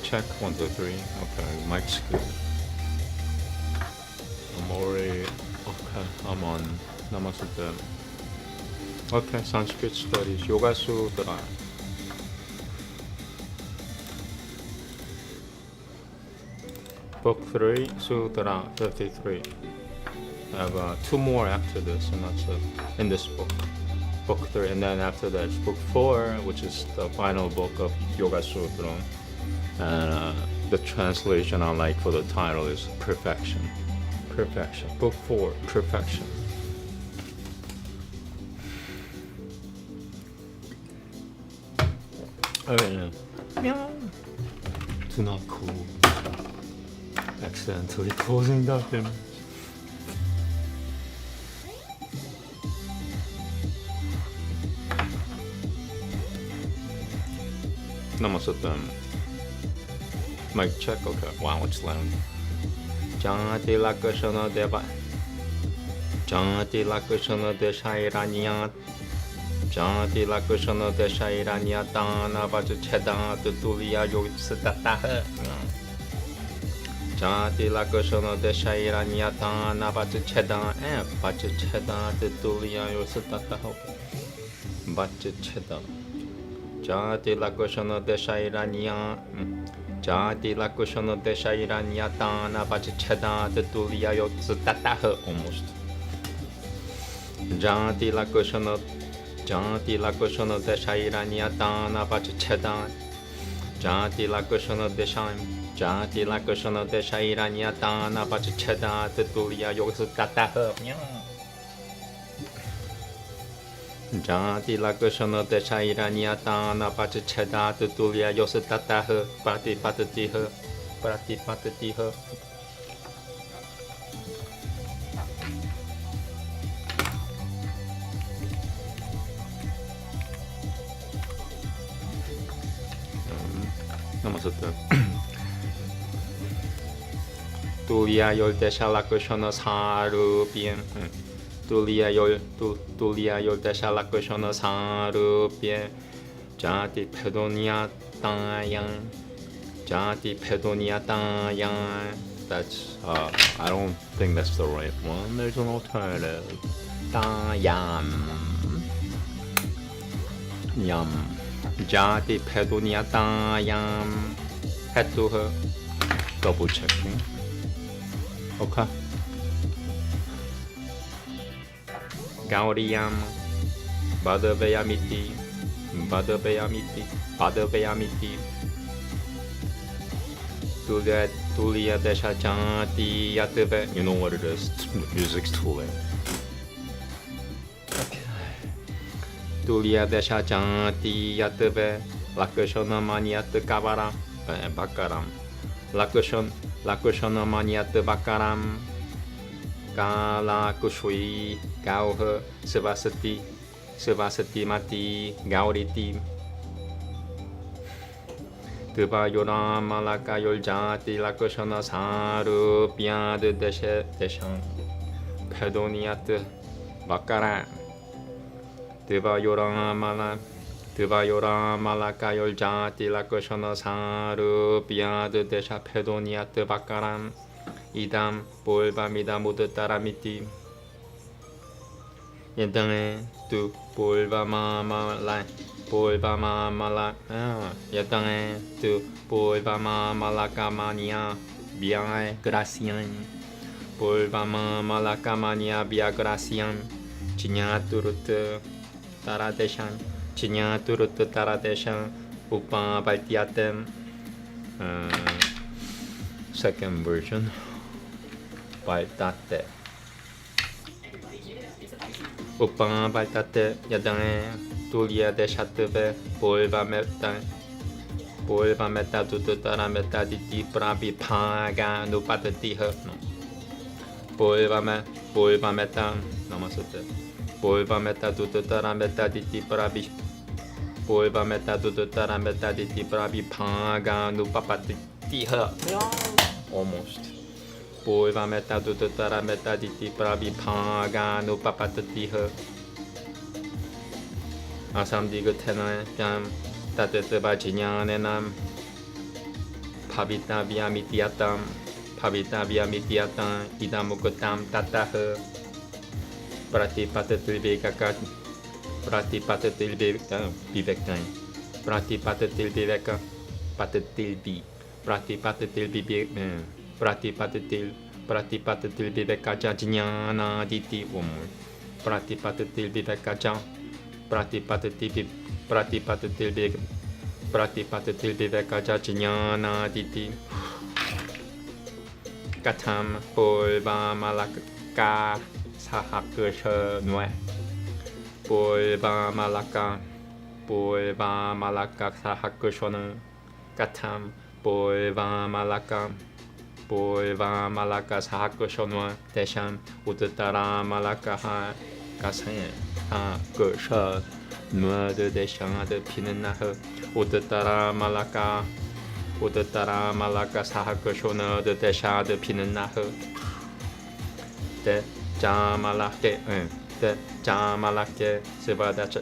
check 1, 2, 3. Okay, mic's good. I'm already okay. I'm on Namaste. Okay, Sanskrit studies. Yoga Sutra. Book 3, Sutra 53. I have 2 more after this, and that's in this book. Book 3, and then after that, book 4, which is the final book of Yoga Sutra. And the translation I like for the title is Perfection. Perfection. Book 4, Perfection. Do not call. Accidentally closing that image. Namaste. Mic check. Okay. Wow, it's loud. Janti lakshana deva. Janti lakshana deshairanya. Janti lakshana deshairanya. Dana vachcheda tutuliya yotsatah. Janti lakshana deshairanya. Dana vachcheda. Vachcheda tutuliya yotsatah. Vachcheda. Jati lakshana deshairanya. Jati lakshana deshairanya dana vachcheda tutuliya yotsatah. Almost. Jati lakshana deshairanya dana vachcheda. Jati lakshana deshairanya dana vachcheda tutuliya yotsatah. Janti lakshana deshairanya dana vachcheda tutuliya yotsatah. Pratipatatiha. Namaste. Tuliya yol desha lakshana sarupyan. Tuliya yol desha lakshana sarupyan. Jati pedonia tayan. Jati pedonia tayan. That's I don't think that's the right one. There's an alternative. Tayan. Yam. Jati pedonia tayan. Head to her. Double checking. Okay. Gauriyam, Badavayamiti, Tuliya Desha Janti Yatave. You know what it is. Music's too late. Okay. Tuliya Desha Janti Yatave, Lakshana Manyat Kavara, Bakaram. Lakshana Manyat Bakaram. Kala Kushwi, Gauha, Sivasati Mati, Gauriti. Tuba Yoram Malaka Yoljati Lakshana Saru Piad Deshan Pedoniat Bakara. Tuba Yoram Malaka Yoljati Lakshana Saru Piad Desha Pedoniat Bakaram. Idam polvamida mudataramiti. Yadane tu polvamamala. Yadane tu polvamamalakamania bia gracian. Polvamamalakamania bia gracian. Chinyaturut taradeshan. Chinyaturut taradeshan. Upa baltiatem. Second version. Baltate. Upa baltate yadane tulia deshatve polva meta tutara meta diti prabi paga no patatiha. Polva meta namaste. Polva meta tutara meta diti prabi. Polva meta tutara meta diti prabi paga no papatiha. Almost. Polva meta tutara meta diti prabi paga no papatiha. Asam diga tena jam tatete bajinyane nam Pavita Vyamitiyatam Pavita Vyamitiyatam Idamukutam Tataha Pratipatatil Viveka Pratipatatil Viveka Pratipatatil Viveka Patatil Vi Pratipatatil Viveka Pratipatatil Viveka Jnana Diti Pratipatatil Viveka Pratipatatil Viveka Jnana Diti Katam Pulva Malaka Sahakusha Nue Pulva Malaka Sahakushona Katam Pulva Malaka Sahakushona Desham Uttara Malaka Kasan Hakusha Nue de Desham de Pinanaha Uttara Malaka Sahakushona de Desha de Pinanaha De Jamalake De Jamalake Sivadacha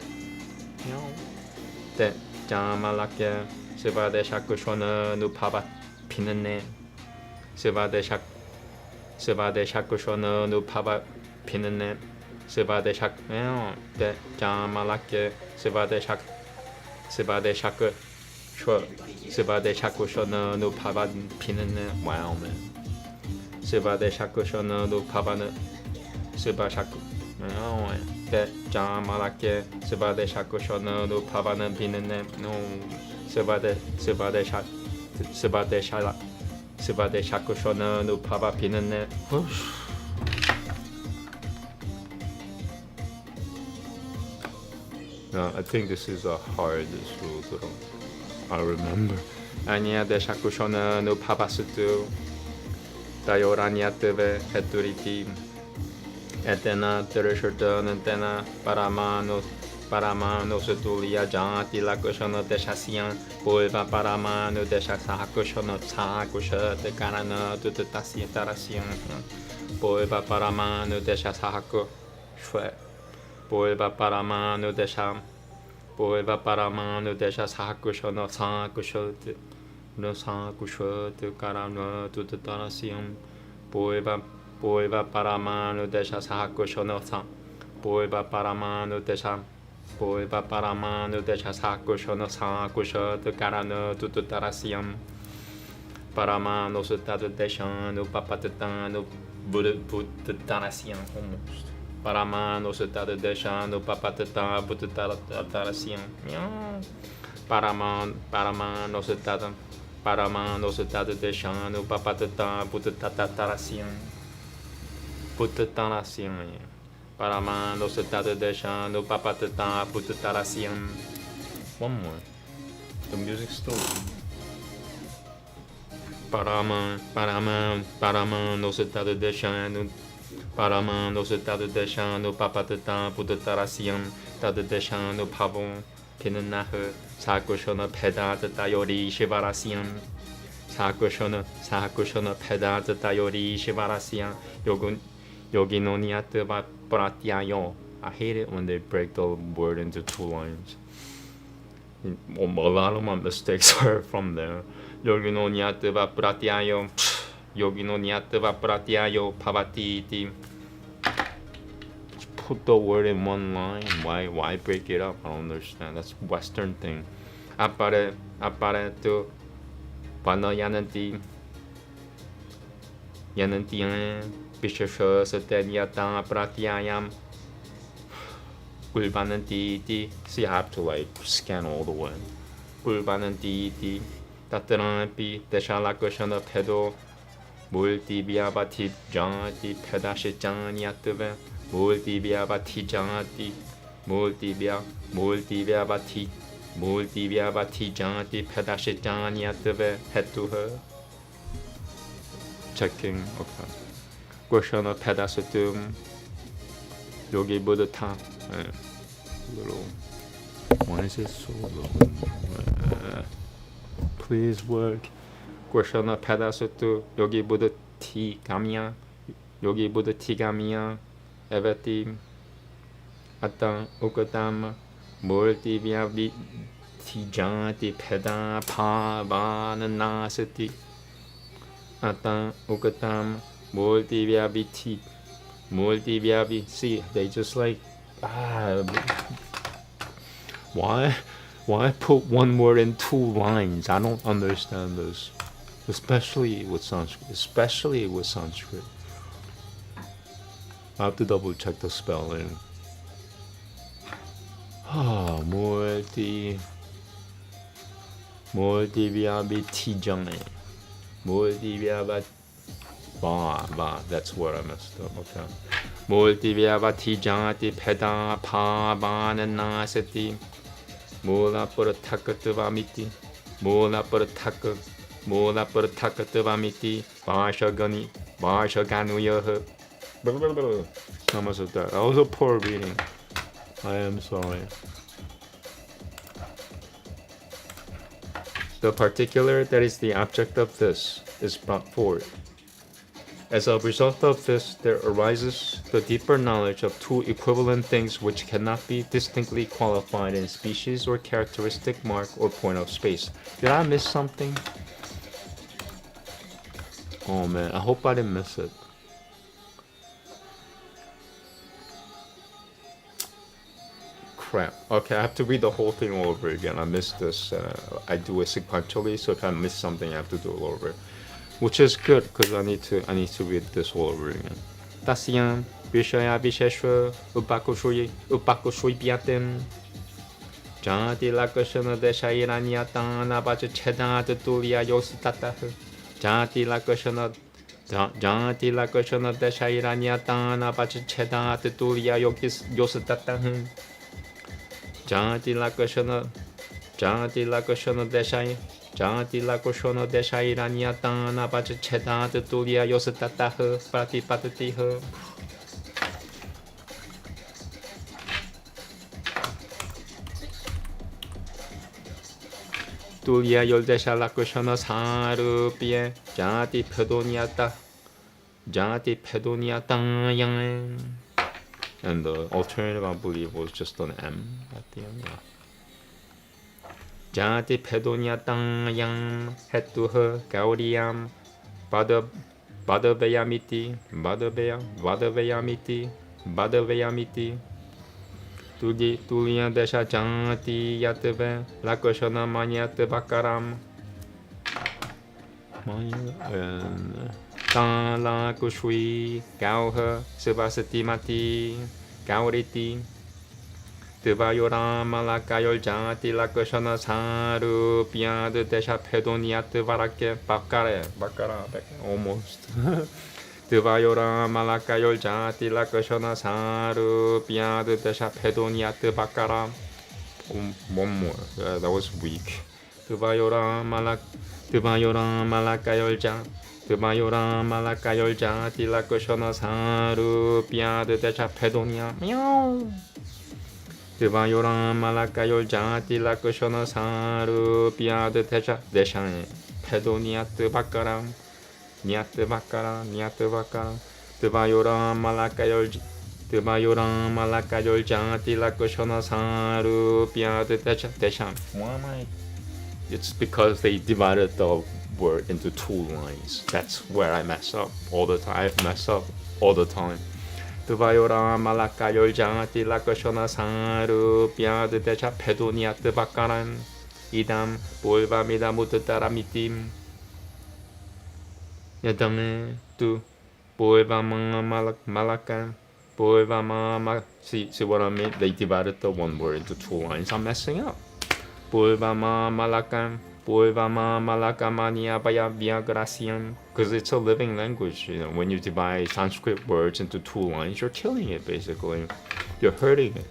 De Jamalake Sivadesha Kushona Nupava Pinane Sivadesha Kushona Nupava Pinane Sivadesha De Jamalake Sivadesha Kushona Nupava Pinane Wow man Sivadesha Kushona Nupava Sivashaku De Jamalake Sivadesha Kushona Nupava Pinane No Sivadesha Kushona Nupava Pinane I think this is a hardest rule I remember. Anya Desha Kushona Nupava Sutu Dayoranya Teve Heturiti Etena Tereshurta Nantena Paramano Sutulia Janti La Kushona Deshasian Pulva Paramano Desha Sahakushona Sahakusha De Karana Tutasi Tarasian Pulva Paramano Desha Sahaku Shwe Pulva Paramano Desha Sahakushona Sahakusha No Sahakusha De Karana Tutarasian Pulva Paramano Desha Sahakushona Pulva Paramano Desha Sahakushona Sahakusha De Karana Tutarasian Paramano Sutata Deshano Papatatano Buddha-Tarasian almost Paramano Sutata Deshano Papatata Buddha-Tarasian Paramano Sutata Deshano Papatata Buddha-Tarasian Buddha-Tarasian Paramano Sutata Deshano Papatata Buddha-Tarasian. One more. The music's still Paraman no Sutata Deshano Paraman no Sutata Deshano Papatata Buddha-Tarasian Tata Deshano Pavon Pinanaha Sakushona Pedata Tayori Shivarasian Sakushona Pedata Tayori Shivarasian Yogi no Nyatava Pratyayo. I hate it when they break the word into two lines. A lot of my mistakes are from there. Yogi no Nyatava Pratyayo Yogi no Nyatava Pratyayo Pavatiti. Just put the word in one line. Why break it up? I don't understand. That's a Western thing. Appare tu Vana Yananti Bishasha Satanyata Pratyayam Pulvananti. See, I have to like scan all the way. Pulvananti Tatarampi Deshalakashana Pedo Multibiabati Janti Pedashitanyatve Multibiabati Janti Multibiabati Janti Pedashitanyatve head to her. Checking, okay. Kwashana Pedasutum Yogi Buddha Ta. Little. Why is it so low? Please work. Kwashana Pedasutu Yogi Buddha Ti Kamya Yogi Buddha Ti Kamya Evati Atan Ukatam Multi biti janti peda pavana nasati atam ukatam multiviabiti multiviabi. See, they just like why put one word in 2 lines? I don't understand this, especially with Sanskrit. I have to double check the spelling. Multiviabiti jane multiviabat that's where I messed up. Okay. Multiviabati janti peda pavana nasati Mula Puratakatavamiti, Mula Puratakatavamiti, Vashaganuyaha. Namaste. That was a poor reading. I am sorry. The particular that is the object of this is brought forward. As a result of this, there arises the deeper knowledge of 2 equivalent things which cannot be distinctly qualified in species or characteristic mark or point of space. Did I miss something? Oh man, I hope I didn't miss it. Crap. Okay, I have to read the whole thing all over again. I missed this. I do it sequentially, so if I miss something, I have to do it all over. Which is good because I need to read this all over again. Tasyam Vishaya Visheshwa Upakushui Biatim Janti Lakashana Deshairanyatana Bacha Cheda Tulia Yositata Janti Lakashana Deshairanyatana Bacha Cheda Tulia Yositata Janti Lakashana Deshai Janti Lakoshona Deshairanyatana Bacha Cheda Tulia Yositata Pratipatatiha. Tulia Yoldesha Lakoshana Sarupie Janti Pedoniata Yang. And the alternative, I believe, was just an M at the end. Janti Pedoniata Yang Hetuha Gauriam Badavayamiti Tulia Desha Janti Yatve Lakoshana Manyat Bakaram Tala Kushwi Gauha Subasati Mati Gauriti Tuvayora Malakayol Janti Lakoshana Saru Piad Desha Pedoniat Varake Bakara almost Tuvayora Malakayol Janti Lakoshana Saru Piad Desha Pedoniat Bakara. One more. That was weak. Tuvayora Malakayol Janti Lakoshana Saru Piad Desha Pedonia. Meow. Tuvayora Malakayol Janti Lakoshana Saru Piad Desha Pedoniat Bakara. Niat Bakara. Tuvayora Malakayol Janti Lakoshana Saru Piad Desha. Why am I? It's because they divided the word into 2 lines. That's where I mess up all the time. Tuvayora Malakayol Janti Lakoshana Saru Piad Desha Pedoniat Bakaran Idam Pulva Mida Muttaramitim Yadame Tu Pulva Malakan Pulva Mama. See what I mean? They divided the one word into 2 lines. I'm messing up. Pulva Malakan Pulva Malakamania Viagracian. Because it's a living language, you know. When you divide Sanskrit words into 2 lines, you're killing it basically. You're hurting it.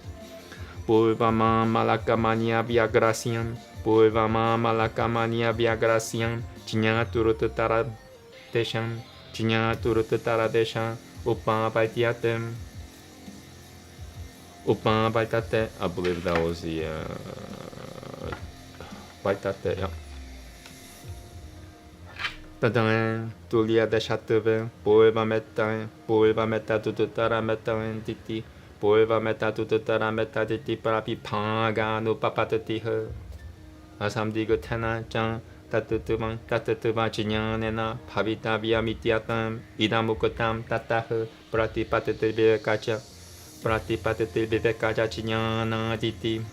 Pulva Malakamania Viagracian Pulva Malakamania Viagracian Chinya Turutara Deshan Upapaltiatem Upapaltate. I believe that was the Paltate, yeah. Tadang Tulia Deshatove Pulva Meta Tutara Meta Entity Pulva Meta Tutara Meta Titi Parapi Pagano Papatatiha 아삼디그 테나짱 따뜻뜨방 진양내나 파비타비아 미티아땀 이다무크땀 따따흐 프라티파트들비베까자 진양나디티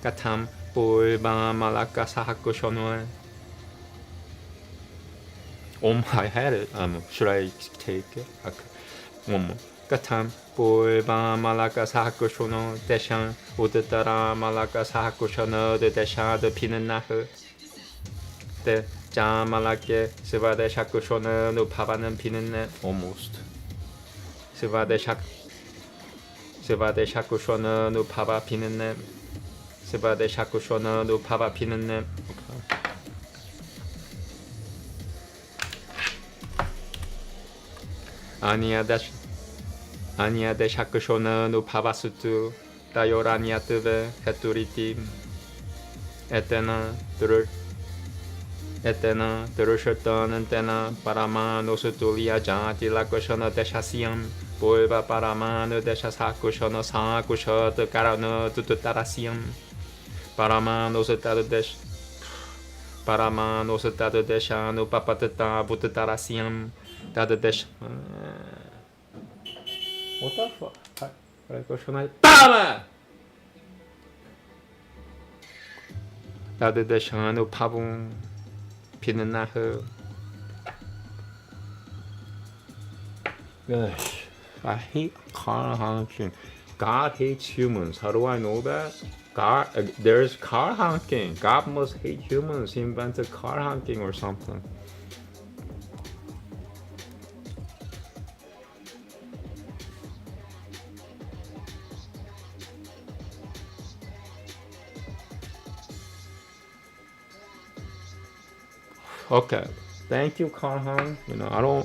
까탐 볼바 말라카 사하쿠 쇼노에 I had it. Should I take it? Okay. One more. Katam 볼바 말라카 사하쿠 쇼노 대샹 우드따라 말라카 사하쿠 쇼노 대샤드 피는 나흐 대 자말라케 스바데 샤쿠 쇼노 누파바는 피는 네 almost 스바데 샤쿠 쇼노 누파바 피는 네 스바데 샤쿠 쇼노 누파바 피는 네 아니야 데 샤쿠 쇼노 누파바스투 다요라니아트베 헤투리티 에테나 들으셨던 때나 파라마 노스툴리아 자티 라코쇼노 데샤시엄 볼바 파라마노 데샤사쿠쇼노 사쿠쇼트 까라노 투투따라시엄 파라마 노스타드 데샤노 파파트타 부트따라시엄 다드 데샤 What the fuck? 라코쇼노 파라마 다드 데샤노 파붕 피는 나흐 Gosh, I hate car honking. God hates humans. How do I know that? God, there's car honking. God must hate humans. He invented car honking or something. Okay. Thank you, Karhan.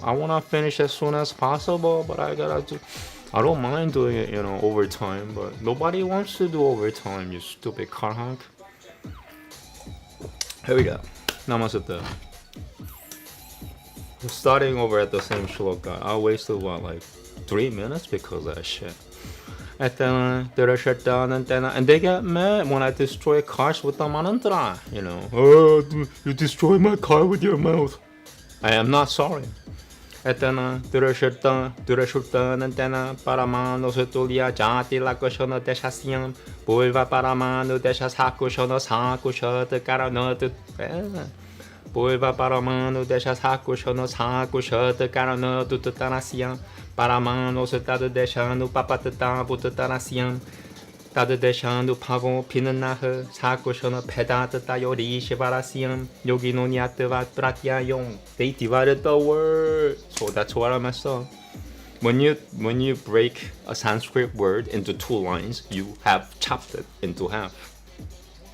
I wanna finish as soon as possible, but I don't mind doing it, overtime, but nobody wants to do overtime, you stupid Karhan. Here we go. Namaste. Starting over at the same shloka. I wasted 3 minutes because of that shit. And they get mad when I destroy cars with the mantra, Oh, you destroy my car with your mouth. I am not sorry. 들으셨던 때나 파라마노 스툴리아 자티 라코쇼노 데샤시엄 볼바 파라마노 데샤사쿠쇼노 사쿠쇼트 까라노트 볼바 파라마노 데샤사쿠쇼노 사쿠쇼트 까라노트 따라시엄 파라마노 스타드 데샤노 파파트타 부트따라시엄 따드 데샤노 파고 피는 나흐 사쿠쇼노 페다트타 요리시바라시엄 요기노니아트바 프라티아용 They divided the word, so that's what I messed up. When you break a Sanskrit word into 2 lines, you have chopped it into half.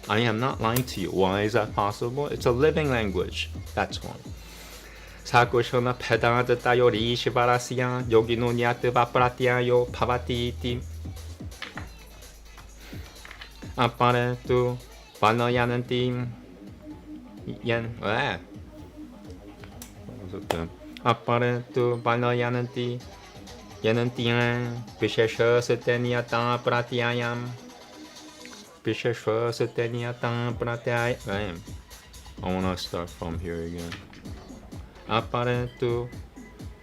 I am not lying to you. Why is that possible? It's a living language. That's why. 사쿠쇼노 페다트타 요리시바라시엄 요기노니아트바 프라티아요 파바티티 아빠네 또 반어야는 팀 왜? 아빠네 또 반어야는 팀 얘는 팀 비셰셔스 테니아타 프라티아얌 비셰셔스 테니아타 프라티아얌 I wanna start from here again. 아빠네 또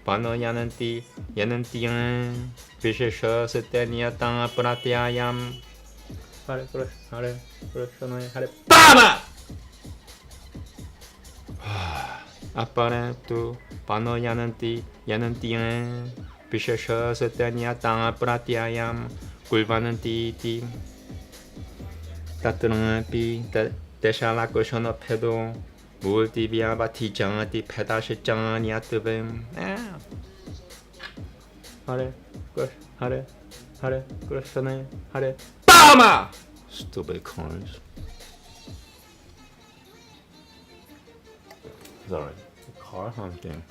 반어야는 팀 얘는 팀 비셰셔스 테니아타 프라티아얌 Hare Krishna, Hare Baba! Apparentu panoyananti yanantiyan Vishesha satanyata pratyayam Kulvananti iti Tatranapi Deshalakoshono pedo Multivyavati janti pedashicanyatavim Hare Krishna, Hare Baba! Stupid cars. Sorry. Car honking.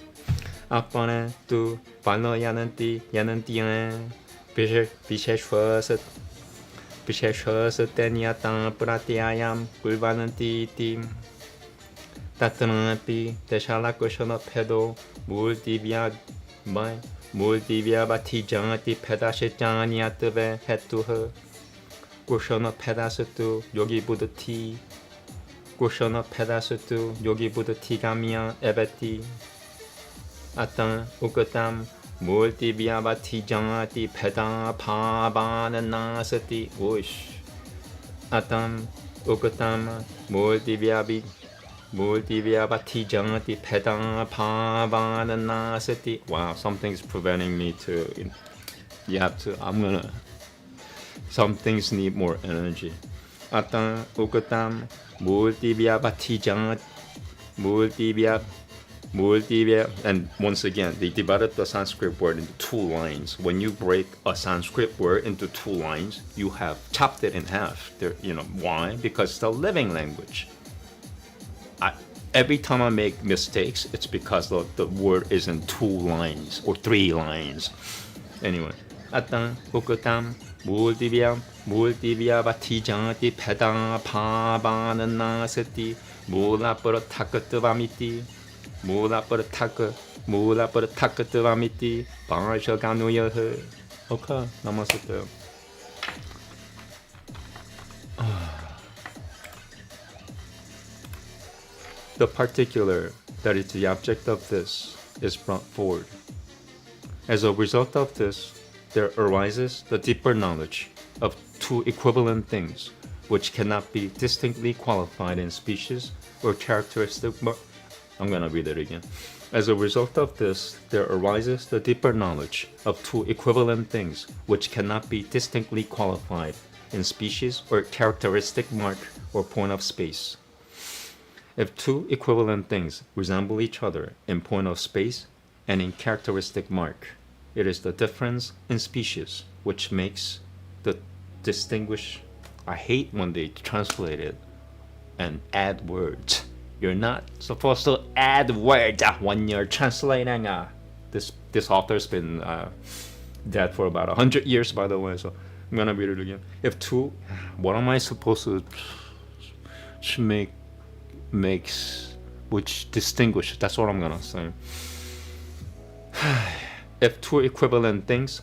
Appane tu pano yananti Visheshvasa tenyata pratyayam Kulvananti iti Tatranapi Deshalakoshono pedo Multivyavati janti pedashicanyatave hetuha Kushana Pedasutu Yogi Buddha Ti Kushana Pedasutu Yogi Buddha Tigamia Ebeti Atan Ukatam Multi Vyavati Jati Peda Pavananasati Ush Atam Ukatam Multi Vyavati Jati Peda Pavananasati. Wow, something's preventing me to. Some things need more energy. Atam Ukatam Multi Vyavati Jati and once again, they divided the Sanskrit word into 2 lines. When you break a Sanskrit word into 2 lines, you have chopped it in half. Why? Because it's a living language. Every time I make mistakes, it's because the word is in 2 lines or 3 lines. Anyway, Atam Ukatam Multivya Vatijati Peda Pavananasati Mula Paratakatavamiti Mula Paratakatavamiti Parashaganuyaha. Okay, Namaste. The particular that is the object of this is brought forward. As a result of this, there arises the deeper knowledge of 2 equivalent things, which cannot be distinctly qualified in species or characteristic. I'm going to read it again. As a result of this, there arises the deeper knowledge of 2 equivalent things, which cannot be distinctly qualified in species or characteristic mark or point of space. If 2 equivalent things resemble each other in point of space and in characteristic mark, it is the difference in species which makes the distinguish. I hate when they translate it and add words. You're not supposed to add words when you're translating. This author's been dead for about 100 years, by the way, so I'm gonna read it again. If 2, what am I supposed to makes, which distinguish? That's what I'm gonna say. If 2 equivalent things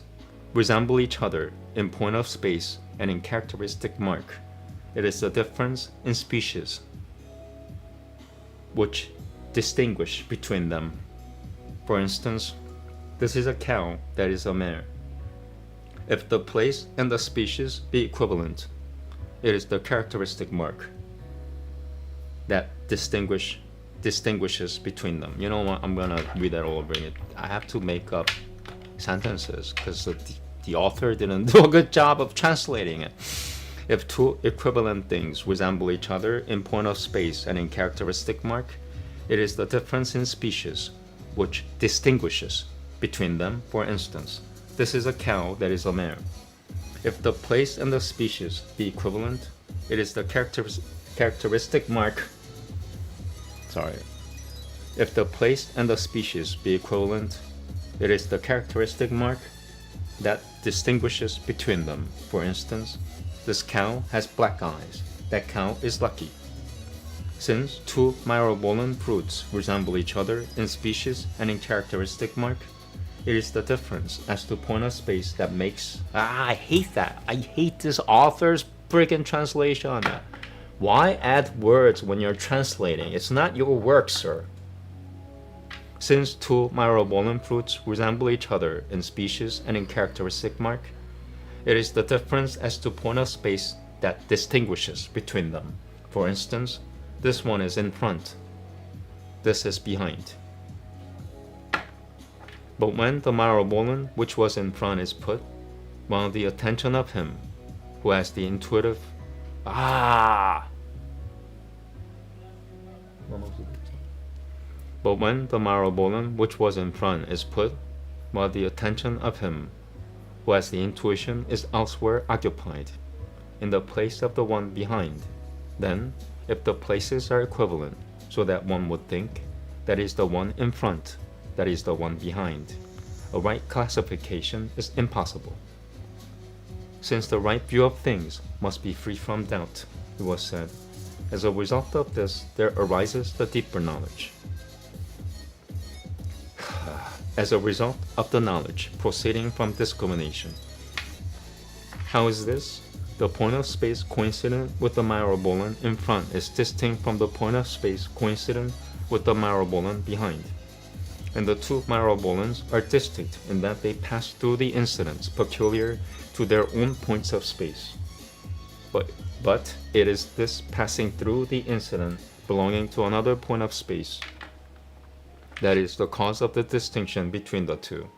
resemble each other in point of space and in characteristic mark, it is the difference in species which distinguish between them. For instance, this is a cow, that is a mare. If the place and the species be equivalent, it is the characteristic mark that distinguishes between them. You know what? I'm gonna read that all over again. I have to make up sentences because the author didn't do a good job of translating it. If 2 equivalent things resemble each other in point of space and in characteristic mark, it is the difference in species which distinguishes between them. For instance, this is a cow, that is a mare. If the place and the species be equivalent, it is the characteristic mark. If the place and the species be equivalent, it is the characteristic mark that distinguishes between them. For instance, this cow has black eyes. That cow is lucky. Since 2 myrobolan fruits resemble each other in species and in characteristic mark, it is the difference as to point of space that makes. I hate that. I hate this author's friggin' translation. Why add words when you're translating? It's not your work, sir. Since 2 myrobolan fruits resemble each other in species and in characteristic mark, it is the difference as to point of space that distinguishes between them. For instance, this one is in front, this is behind. But when the myrobolan which was in front is put, while the attention of him who has the intuitive But when the myrobolan which was in front is put, while the attention of him who has the intuition is elsewhere occupied, in the place of the one behind, then, if the places are equivalent, so that one would think that is the one in front, that is the one behind, a right classification is impossible. Since the right view of things must be free from doubt, it was said, as a result of this, there arises the deeper knowledge. As a result of the knowledge proceeding from discrimination. How is this? The point of space coincident with the myrobolon in front is distinct from the point of space coincident with the myrobolon behind. And the two myrobolons are distinct in that they pass through the incidents peculiar to their own points of space. But it is this passing through the incident belonging to another point of space that is the cause of the distinction between the two.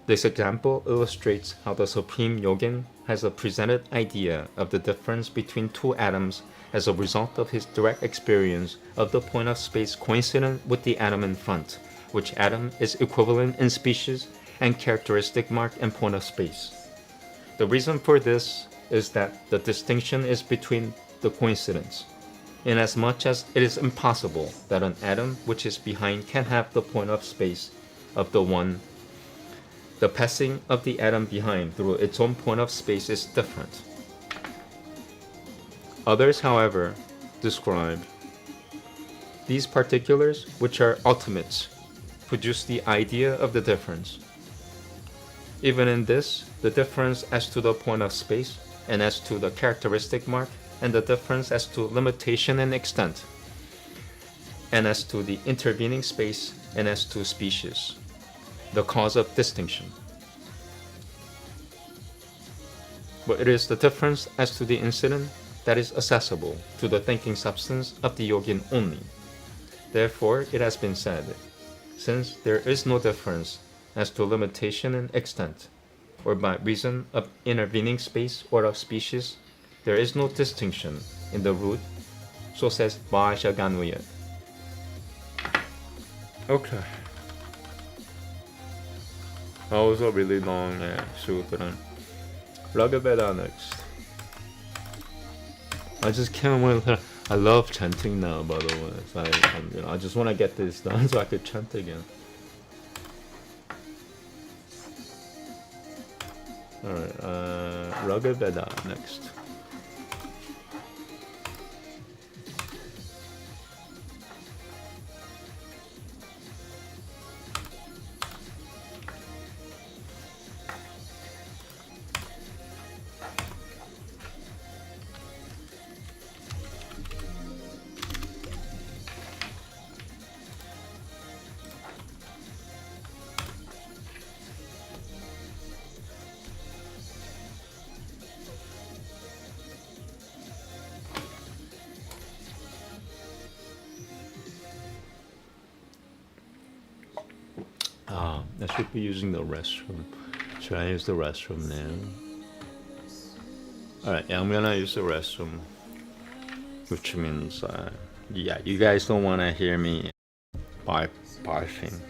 This example illustrates how the Supreme Yogin has a presented idea of the difference between two atoms as a result of his direct experience of the point of space coincident with the atom in front, which atom is equivalent in species and characteristic mark and point of space. The reason for this is that the distinction is between the coincidents, inasmuch as it is impossible that an atom which is behind can have the point of space of the one. The passing of the atom behind through its own point of space is different. Others, however, describe these particulars, which are ultimates, produce the idea of the difference. Even in this, the difference as to the point of space and as to the characteristic mark, and the difference as to limitation and extent, and as to the intervening space and as to species, the cause of distinction. But it is the difference as to the incident that is accessible to the thinking substance of the yogin only. Therefore, it has been said, since there is no difference as to limitation and extent, or by reason of intervening space or of species, there is no distinction in the root, so says Vaishaganuya. Okay. That was a really long Sutra. Raga Veda next. I just can't wait. I love chanting now, by the way. So I just want to get this done so I could chant again. Alright, Raga Veda next. I should be using the restroom. Should I use the restroom now? Alright, yeah, I'm gonna use the restroom. Which means, yeah, you guys don't wanna hear me barfing.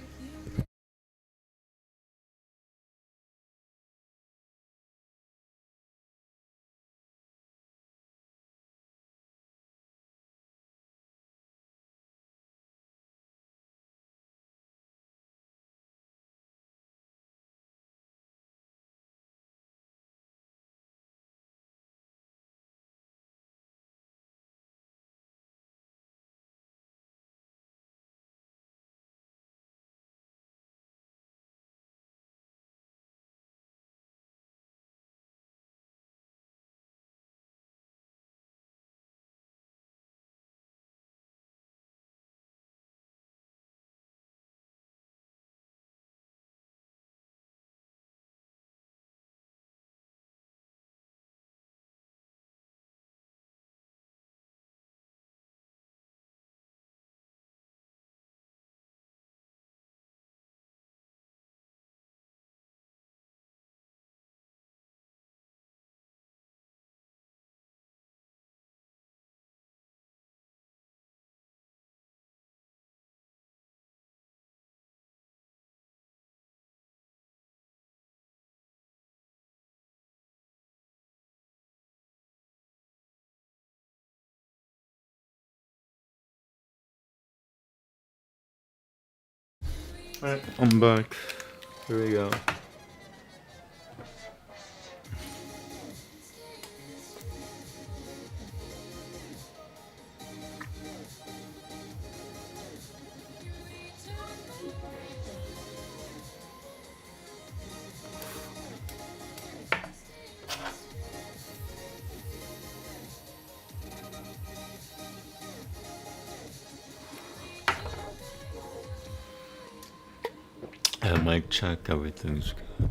Alright, I'm back. Here we go. Mic check, everything's good.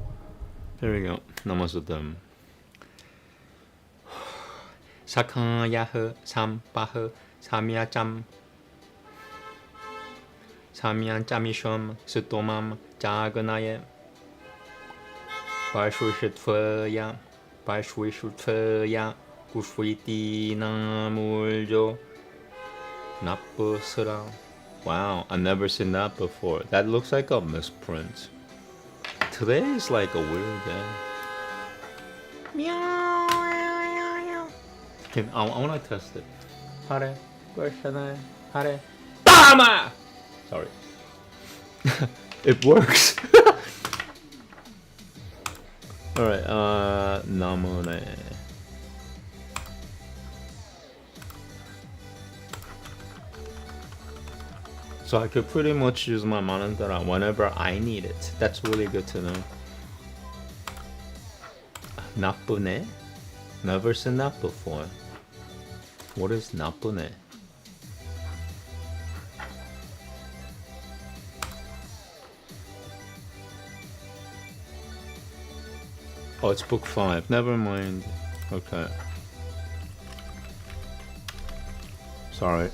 Here we go. Namaste. 사카야흐 삼바흐 사미야짬 사미얀짬이숑 스토맘 자그나예 발슈시트야 발슈시트야 구스위티나물조 나쁘스라. Wow, I've never seen that before. That looks like a misprint. Today is like a weird day. Meow. Okay, I want to test it. Hare Krishna, Hare Rama. Sorry. It works. All right. Namune. So I could pretty much use my mantra whenever I need it. That's really good to know. Napune? Never seen that before. What is napune? Oh, it's book 5. Never mind. Okay. Sorry.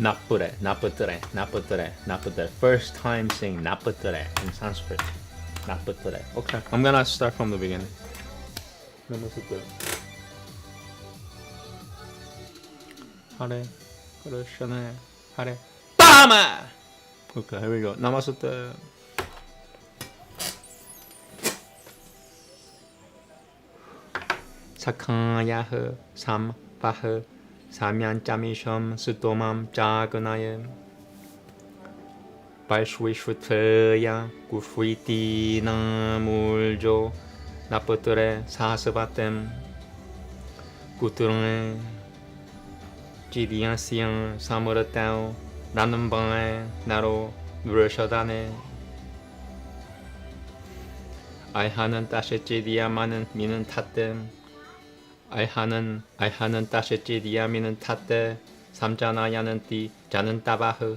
Napure, naputere, naputere, naputere. First time saying naputere in Sanskrit. Naputere. Okay, I'm gonna start from the beginning. Namaste. Hare Krishna, Hare Rama. Okay, here we go. Namaste. 사카야흐 삼바흐 사미얀짬이숑 스토맘 자그나예 발슈이슈트야 구스위티나물조 나쁘트레 사스바템 구트르에 지디안시안 사무르타오 나는방에 나로 누르셔다네 아이하는 따시 지디아마는 미는 탓댐 알하는 따시 찌디야미는 탓대 삼자나야는 띠 자는 따바흐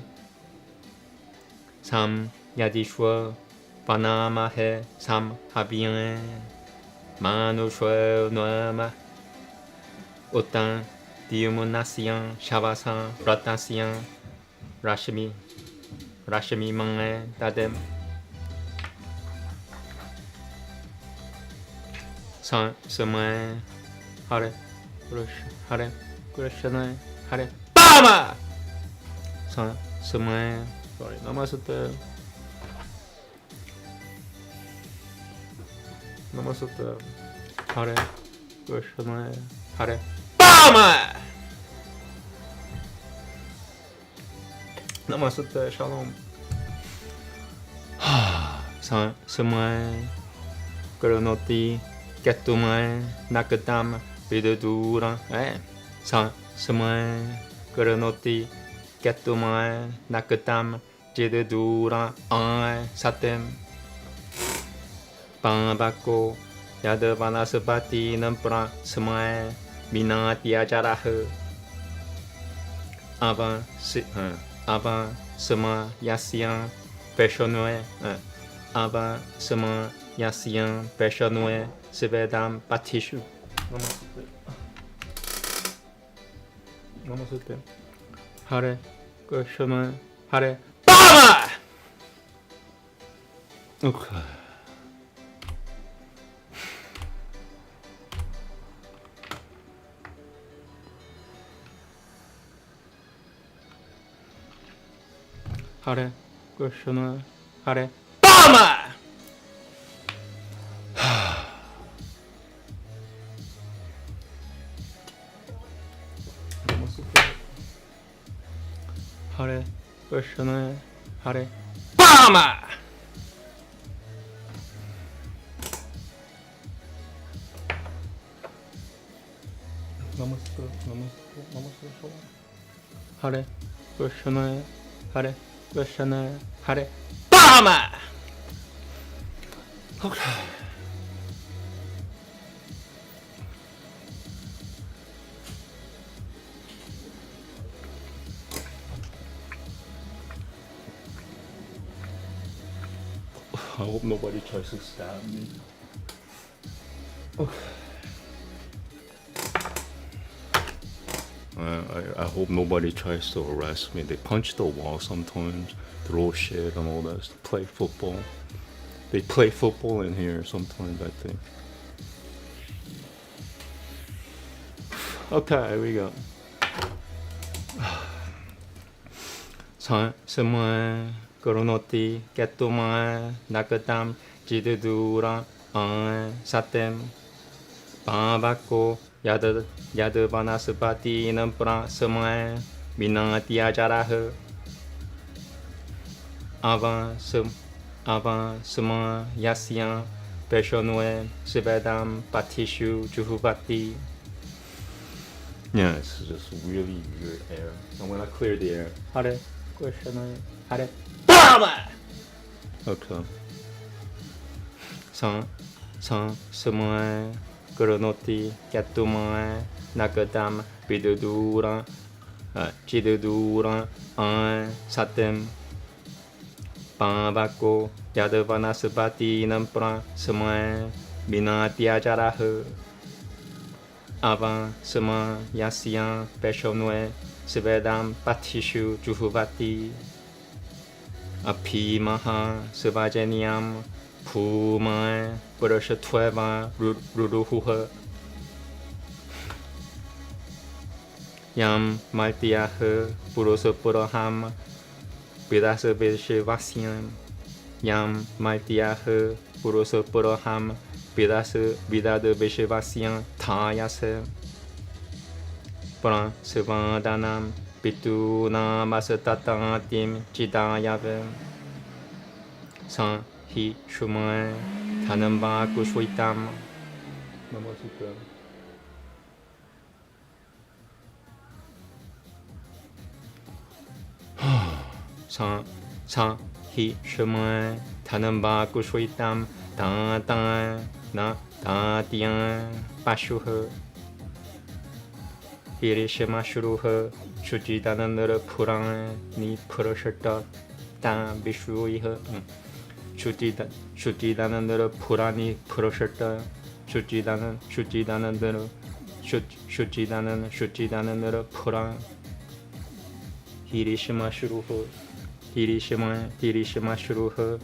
삼 야디슈어 바나마헤 삼 하비에 마누슈어 노마 오땅 디우문나시양 샤바상 라타시양 라시미 망에 따뎀 스마에 Hare Krishna, Hare Rama. Sorry, Namaste. Namaste. Hare Krishna, Hare Rama. Namaste. Shalom. Samae Karanoti Ketumae Nakadam Vidura, Samae Karanoti Ketumae Nakadam Jidura, Satem Pambako Yadavanasapati Nampra Samae Minatiajarahu Ava Sama Yasian Peshonue Ava Sama Yasian Peshonue Sivedam Batishu. Namaste. Hare Krishna, Hare Rama. Okay. Hare Krishna, Hare Rama. Hare Krishna, Hare Rama. Namaste. Hare Krishna, Hare Krishna, Hare Rama. Okay. hope nobody tries to stab me. Okay. I hope nobody tries to arrest me. They punch the wall sometimes, throw shit and all that, play football. They play football in here sometimes, I think. Okay, here we go. Semua koronoti ketuma nakatam jidudura satem bako yad vanaspati nampra semua minatiajarah ava semua yasya peshonue svedam patishu juhuvati. Yeah, it's just really weird air. I'm gonna clear the air. Hare Krishna, Hare Rama. Okay. Semua koronoti ketuma nagadam vidudura jidudura satem bako yadvanasapati nampra semua minatiajarah ava sama yasya peshonue svedam patishu juhuvati api maha svajeniam puma purushatweva ruruhuha yam maltiah purusapuraham vidasaveshivasyam yam maltiah purusapuraham vidadaveshivasyam thayase pra sivadanam pitu namasatatatim chidayave san hi shumai tanamba kushvitam. Namaste. San hi shumai tanamba kushvitam ta na ta tian pashuha Hirishimashruha Shujidanandara Purani Purashata Tam Vishruiha Shujidanandara Purani Purashata Shujidanandara Puran Hirishimashruha Hirishimashruha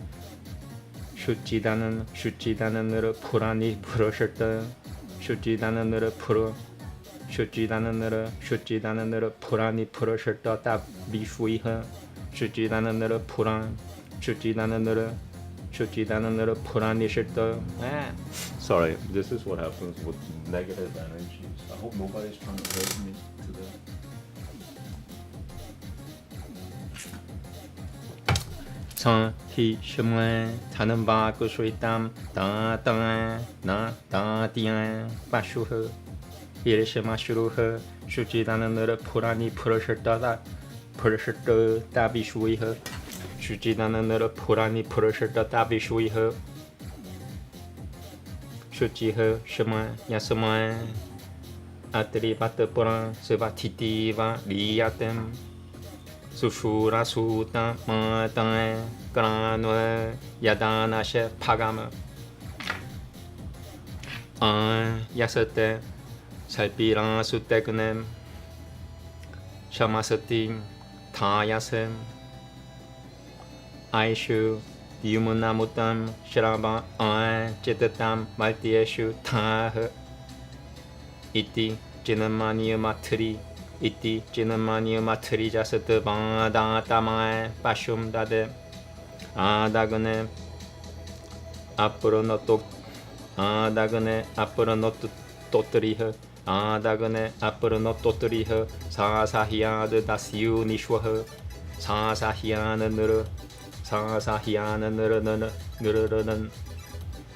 Shujidanandara Purani Purashata Shujidanandara Pura Shujidanandara Purani Purashata Ta Vishwiha Shujidanandara Puran Shujidanandara Purani Shata. Sorry, this is what happens with negative energies. I hope nobody's trying to hurt me today. San hi shimwe tanamba kushritam ta na ta tian pashuha Hirishimashruha Shujidanandara Purani Purashata Ta Vishwiha Shujidanandara Purani Purashata Ta Vishwiha Shujiha Shema Yasama Atri Vatapura Sivatiti Va Liyatem Sushura Suta Mata Granwa Yadanasha Pagama Yasate Salpira Suteknem Shamasati Tayasem Aishu Yumunamutam Shraba Chetatam Maltieshu Tah Iti Jinamania Matri Iti Jinamania Matri Jasata Vada Tamai Pashum Dade Adagane Apuronotok Adagane Apuronotok Totriha Adagane Aparano Totriha Sasahiad Dasiu Nishwaha Sasahiana Nura Sasahiana Nuranan Nuranan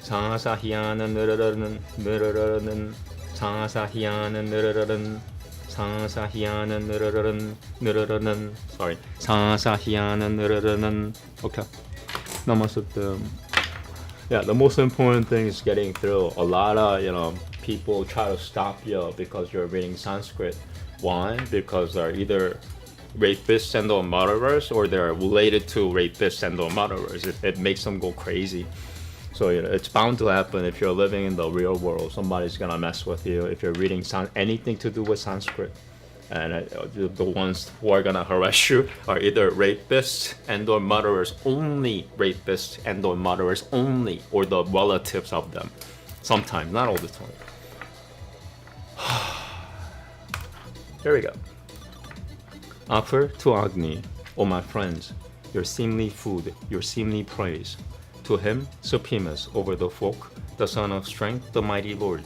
Sasahiana Nuranan Nuranan Sasahiana Nuranan Sasahiana Nuranan Nuranan. Sorry, Sasahiana Nuranan. Okay. Namaste. Yeah, the most important thing is getting through. A lot of, people try to stop you because you're reading Sanskrit. Why? Because they're either rapists and or murderers, or they're related to rapists and or murderers. It makes them go crazy. So it's bound to happen if you're living in the real world. Somebody's gonna mess with you. If you're reading anything to do with Sanskrit, and the ones who are gonna harass you are either rapists and or murderers only, rapists and or murderers only, or the relatives of them. Sometimes, not all the time. Here we go. Offer to Agni, O my friends, your seemly food, your seemly praise. To him, supremest over the folk, the Son of Strength, the mighty Lord.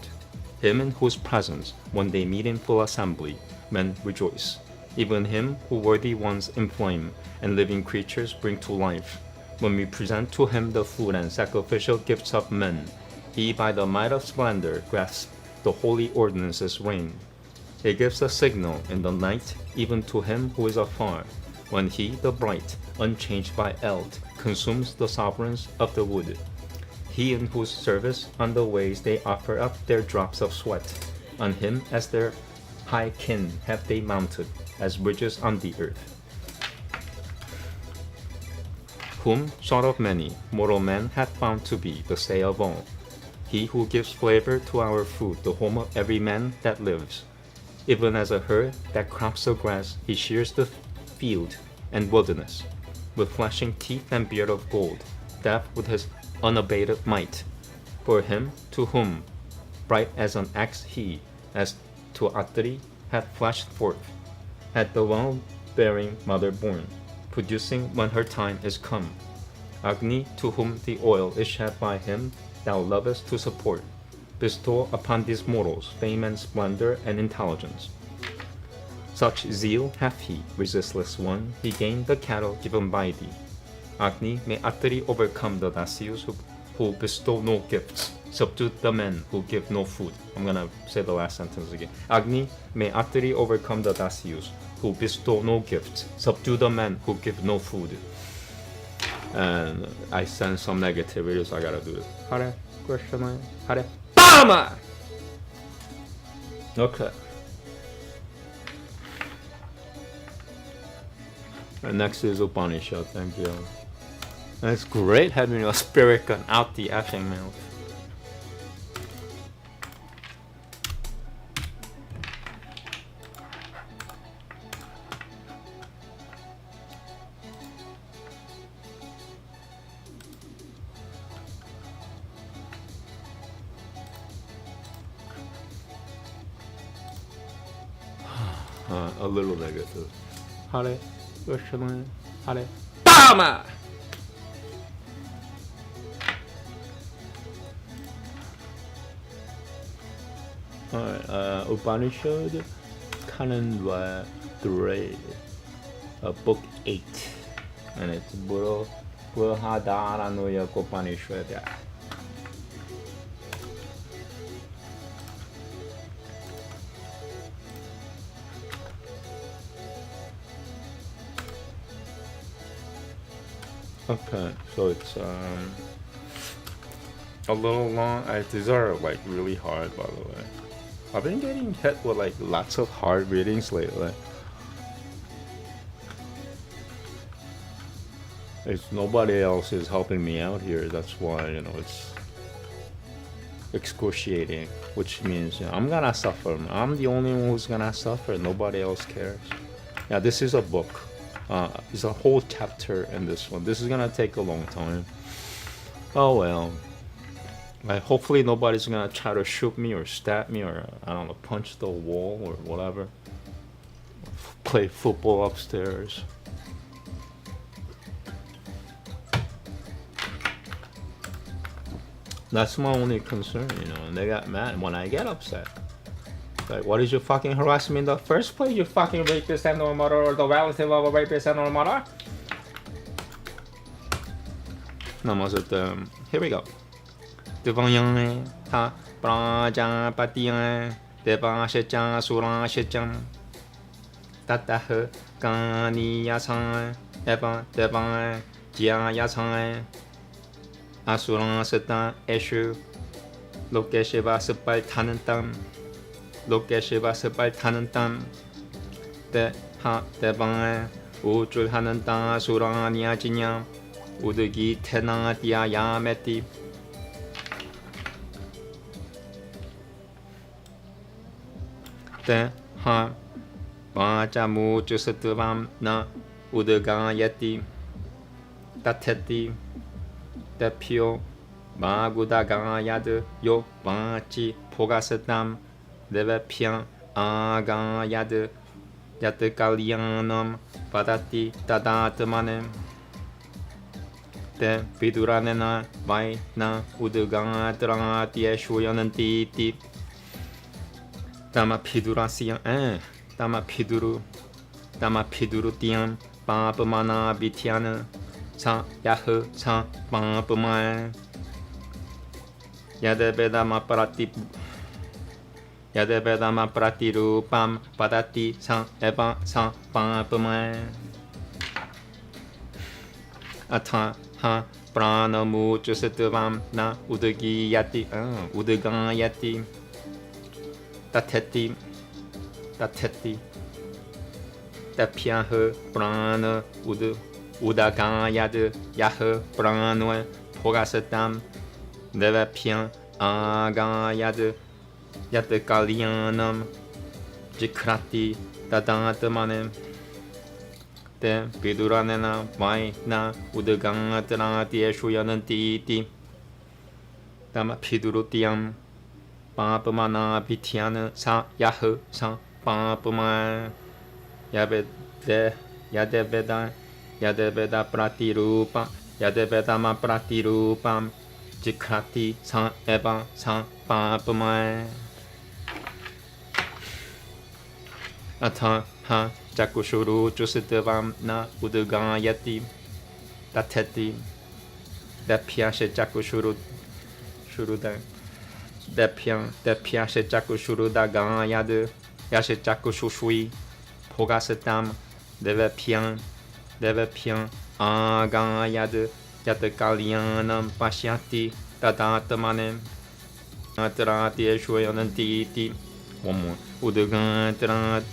Him in whose presence, when they meet in full assembly, men rejoice. Even him who worthy ones inflame, and living creatures bring to life. When we present to him the food and sacrificial gifts of men, he by the might of splendor grasps the holy ordinances reign. He gives a signal in the night, even to him who is afar, when he, the bright, unchanged by eld, consumes the sovereigns of the wood. He in whose service on the ways they offer up their drops of sweat, on him as their high kin have they mounted, as bridges on the earth. Whom, short of many, mortal man hath found to be the say of all. He who gives flavor to our food, the home of every man that lives. Even as a herd that crops the grass, he shears the field and wilderness. With flashing teeth and beard of gold, deaf with his unabated might. For him to whom, bright as an axe he, as to Atri, hath flashed forth, had the well-bearing mother born, producing when her time is come. Agni, to whom the oil is shed by him, thou lovest to support, bestow upon these mortals fame and splendor and intelligence. Such zeal hath he, resistless one, he gained the cattle given by thee. Agni, may Atri overcome the Dasyus who bestow no gifts, subdue the men who give no food. I'm gonna say the last sentence again. Agni, may Atri overcome the Dasyus who bestow no gifts, subdue the men who give no food. And I sense some negativity, so I gotta do this. Hare Krishna, Hare Bama! Okay. And next is Upanishad, thank you. And it's great having your spirit gun out the effing mouth. A little negative. Hare Krishna, Hare Bama! Alright, Upanishad, Canon 3, Book 8, and it's Brihadaranyaka Upanishad. Okay, so it's a little long. These are like really hard, by the way. I've been getting hit with like lots of hard readings lately. It's nobody else is helping me out here. That's why, you know, it's excruciating, which means, you know, I'm gonna suffer. I'm the only one who's gonna suffer. Nobody else cares. Yeah, this is a book. There's a whole chapter in this one. This is gonna take a long time. Oh well. Hopefully nobody's gonna try to shoot me or stab me or, I don't know, punch the wall or whatever. Play football upstairs. That's my only concern, you know, and they got mad when I get upset. Like, what did you fucking harass me in the first place, you fucking rapist and or murderer, or the relative of a rapist and or murderer? Namaste. Here we go. Devanyane ha prajapatiyan devashechan surashechan tatah kaniyasan eva devan jyayasan asuran setan eshu lokesheva sepal tanantam lokesheva sepal tanantam de ha devan ujul hanantam suraniya jinyam 우득이 태나디야 야메띠 te ha vacha muchu satvam na udagayati tateti te pyo magudagayad yo vachi pogasatam deve pyan agayad yat kalyanam padati tadatmanem te viduranena vai na udagatrati shoyananti tama pidurasiyan tama piduru tiyan papamana bityana sa yah sa papama yadebedama pratirupam padati sa eva sa papama atha ha pranamuchusatvam na udagiyati tateti tapyah prana udagayad yah prana pogasatam devapyan agayad yat kalyanam jikrati tadatmanem te viduranena vai na udagatrati shoyananti tama pidurutiyam papamana bityana sa yah sa papama yadeveda pratirupam jikrati sa eva sa papama atha ha chakushuru chusitavam na udagayati tateti dapyashe chakushuru dapyashe chakushuru dagayad yashe chakushui pogasatam devapyan agayad yat kalyanam pashyati tadatmanem atrati shoyananti one more udagatrati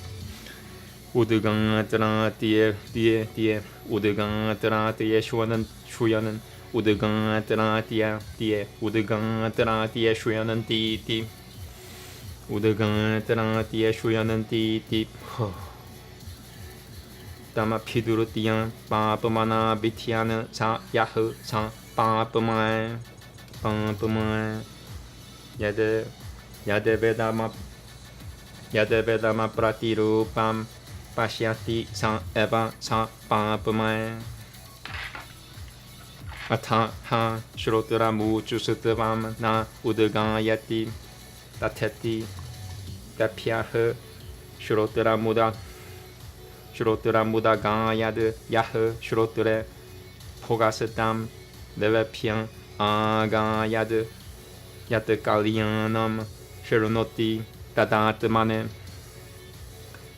shoyanan udagatrati shoyananti tama pidurutiyan papamana bityana sa yah sa papama yadebedama pratirupam pashyati sa eva sa papama atha ha shrotra muchusatvam na udagayati tateti tapyah shrotra mudagayad yah shrotre pogasatam devapyan agayad yat kalyanam sharanoti tadatmanem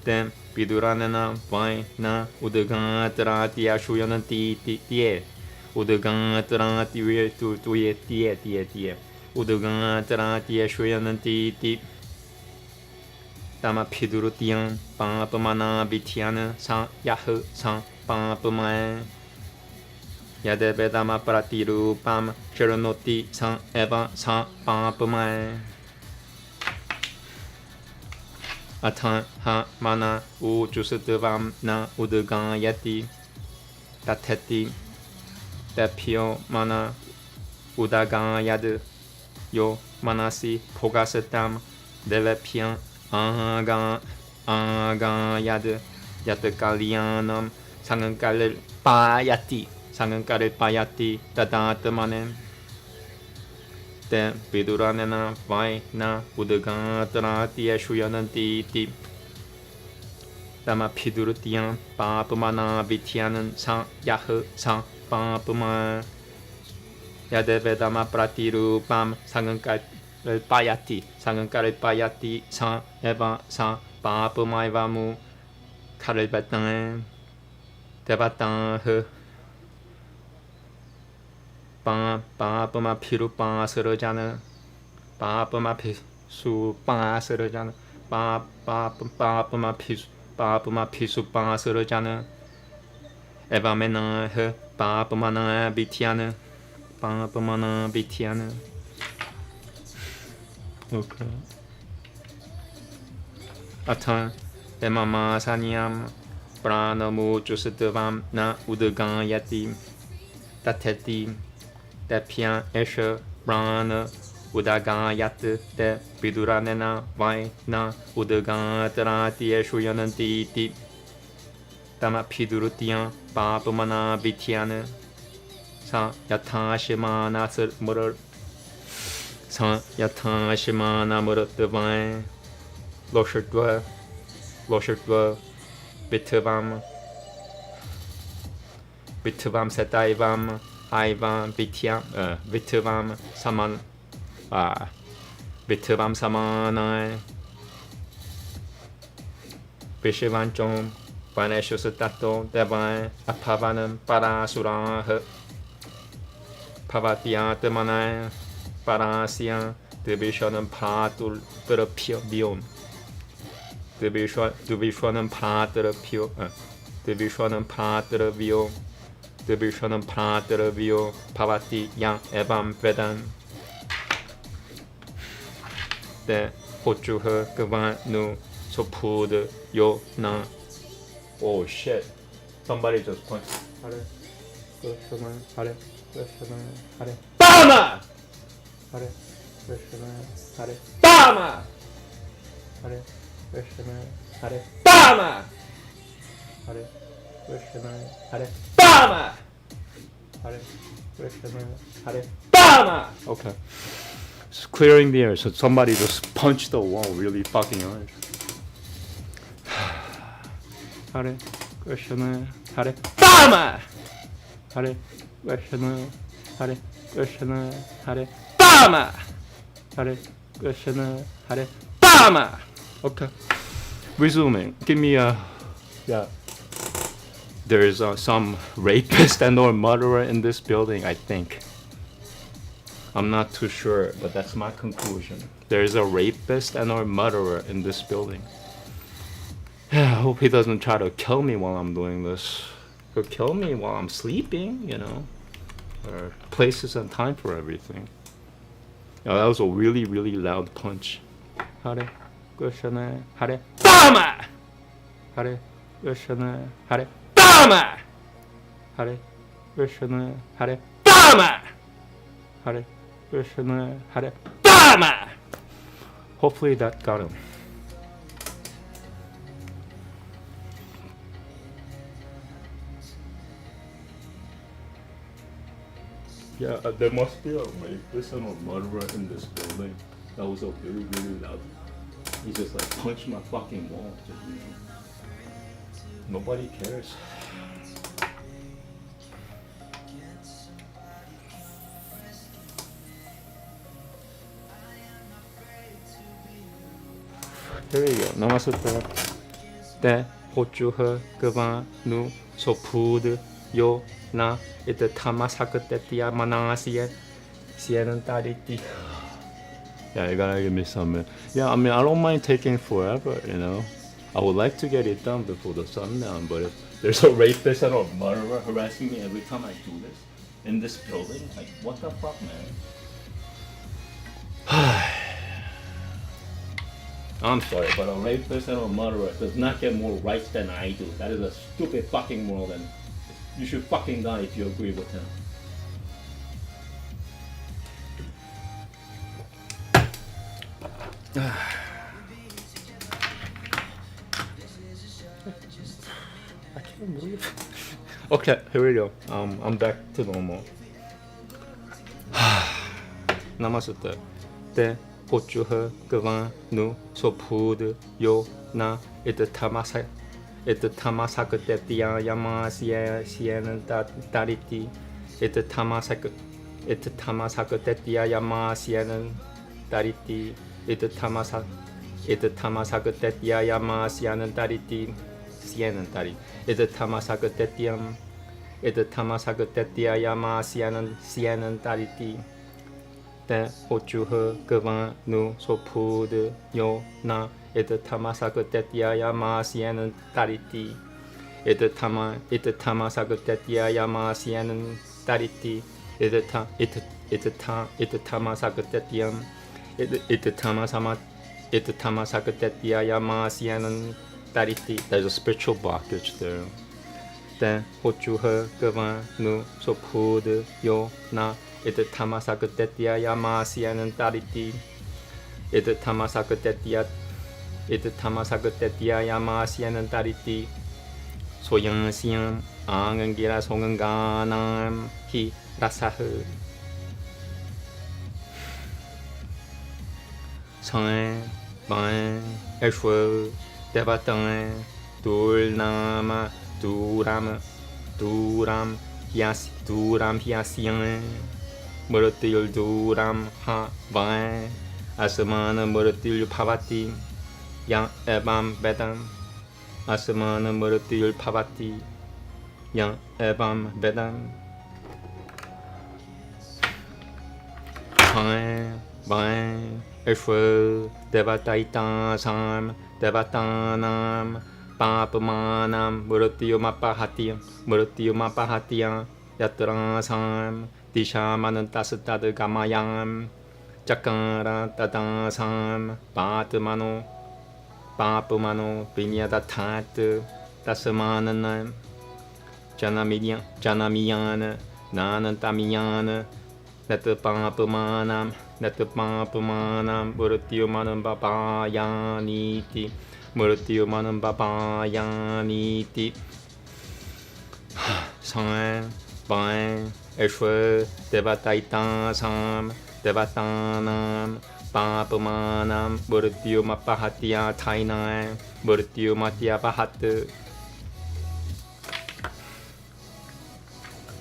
te viduranena vai na udagatrati shoyananti udagatrati udagatrati shoyananti tama pidurutiyam papamana bityana sa yah sa papama yadebedama pratirupam sharanoti sa eva sa papama atha ha mana uchusatvam na udagayati tateti tapyo mana udagayad yo manasi pogasatam devapyan agayad yat kalyanam sangankal payati tadatmanem te viduranena vai na udagatrati shoyananti tama pidurutiyam papamana bityanan sa yah sa papama yadebedama pratirupam sangankal payati sa eva sa papamaivamu karibatan devatan papama pirupa sarajana papama pisu pasarajana papama pisu pasarajana evamena papamana bityana okay. Atan Emama Sanyam Pranamu Jusitavam Na Udaganyati Tateti Depyan Esha Prana Udagayat De Viduranena Vaina Udagantarati Eshuyananti Ti Tama Pidurutian Papamana Vityana Sa Yatashimana Murder Sa Yatashimana Murder Divine Loshadwa Vitavam Sataivam Aivam Vitavam Saman Vitavam Samanai Vishivanchom Vaneshusatato Devai Apavanam Parasuraha Pavatiatamanai Parasya Divishanam Patul Terapion Divishanam Paterapio Divishanam Pateravio Divishanam Pateravio Pavati Yang Evam Vedan De Hochuha Gavanu Sopud Yo Na. Oh shit. Somebody just punched. Hare Krishna Hare Krishna Hare Bama! Hare Krishna Hare Bama! Hare Krishna Hare Bama! Hare Krishna Hare Bama! Hare Krishna Hare Bama! Okay. Just clearing the air, so somebody just punched the wall really fucking hard. Hare Krishna Hare Bama! Hare Krishna Hare Krishna Hare Bama! Hare Krishna Hare Bama! Okay. Resuming. Give me a... Yeah. There is some rapist and or murderer in this building, I think. I'm not too sure, but that's my conclusion. There is a rapist and or murderer in this building. Yeah, I hope he doesn't try to kill me while I'm doing this. He'll kill me while I'm sleeping, you know. There are places and time for everything. Oh, that was a really, really loud punch. Hare Krishna Hare Bama! Hare Krishna Hare Bama! Hare Krishna Hare Bama! Hare Krishna Hare Bama! Hopefully that got him. Yeah, there must be a rapist and a murderer in this building. That was a really, really loud. He just like punched my fucking wall. Just, you know. Nobody cares. Here we go. Namaste. De hochuha gava nu sopud yo na it tamasakatetia manasiya sienen tariti. Yeah, you gotta give me some. Yeah, I mean, I don't mind taking forever, you know. I would like to get it done before the sundown, but if there's a rapist or a murderer harassing me every time I do this in this building, like, what the fuck, man? I'm sorry, but a rapist and a murderer does not get more rights than I do. That is a stupid fucking world, and you should fucking die if you agree with him. I can't move. Okay, here we go. I'm back to normal. Namaste. De hochuha gava nu sopud yo na it tamasakatetia yama siena dariti it tamasakatetia yama siena dariti it tamasakatetia yama siena dariti siena dari it tamasakatetia yama siena dariti de hochuha gava nu sopud yo na it tamasakatetia yama siena dariti it tamasakatetia yama siena dariti it tamasakatetiam it Itamasakatetiayamasianan tariti. There's a spiritual blockage there. Then hochuha gavan nu sopud yo na Itamasakatetiayamasianan tariti. Itamasakatetiayamasianan tariti. Soyang siang angangira songanganam hi rasaha. Sang ban eshwa devatan dulnama duram hiasiang muratil duram ha van asamana muratil pavati yang ebam bedam asamana muratil pavati yang ebam bedam sang ban eshwa devataita sam devatanam papamanam murtiyo mapahatiya yatra sam dishamanam tasatad gamayam chakara tadasam papamano vinyadat tasamanam janamiyana nanantamiyana natapapamanam murtiyo manam babayaniti murtiyo manam babayaniti sang ban eshwa devataita sam devatanam papamanam murtiyo mapahatiya tainam murtiyo matya pahat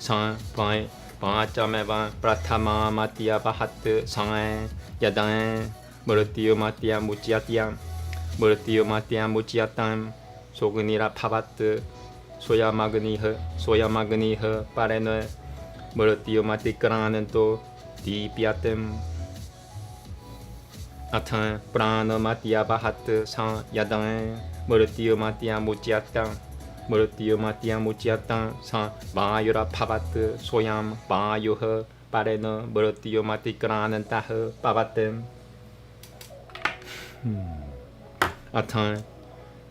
sang ban Pachameva prathama matya pahat sang yadan murtiyo matya mucyatyam murtiyo matya mucyatam sogunira pavat soyamagniha parena murtiyo matikrananto dipyatem athan prana matya pahat sang yadan murtiyo matya mucyatam murtiyo matya mucyatam sang vayura pavat soyam vayuha parena murtiyo matikranantah pavatem athan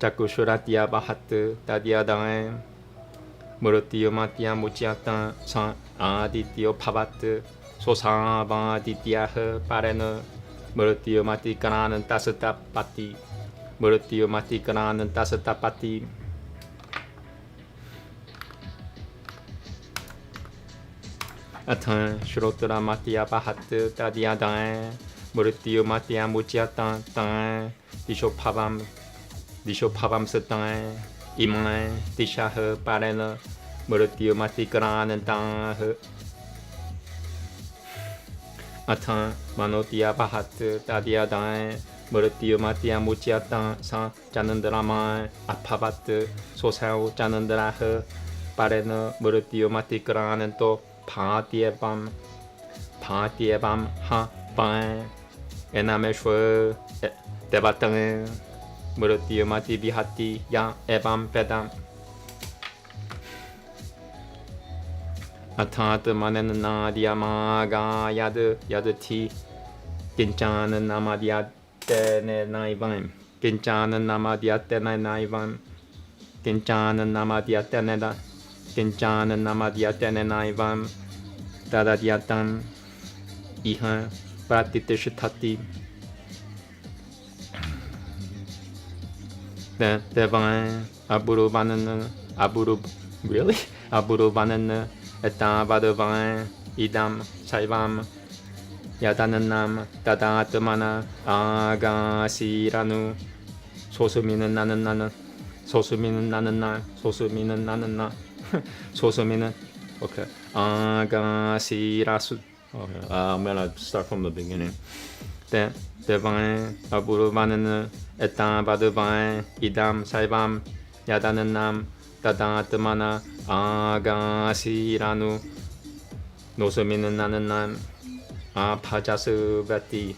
chakushuratya pahat tadyadam murtiyo matya mucyatam sang adityo pavat sosavadityah parena murtiyo matikranantasatapati murtiyo matikranantasatapati athan shrotra matya pahat tadyadam murtiyo matya mucyatam tan dishopavam satan imang dishah parena murtiyo matikranantah athan manotya pahat tadyadam murtiyo matya mucyatam sang janandrama apavat sosau janandrah parena murtiyo matikrananto Pātyebam ha ban enameshwa devatan murtiyo mati vihati ya evam pedam athat manana dhyamaga yadati kinchana namadyatene naivam kinchana namadyatene naivam kinchana namadyatene naivam tadadyatam iha pratitishthati devan aburuvanana etavadavan idam saivam yadananam tadatmana agasiranu sosuminan okay agasirasu okay I'm gonna start from the beginning. Devan aburuvanana etavadavan idam saivam yadananam tadatmana agasiranu nosuminananam apajasavati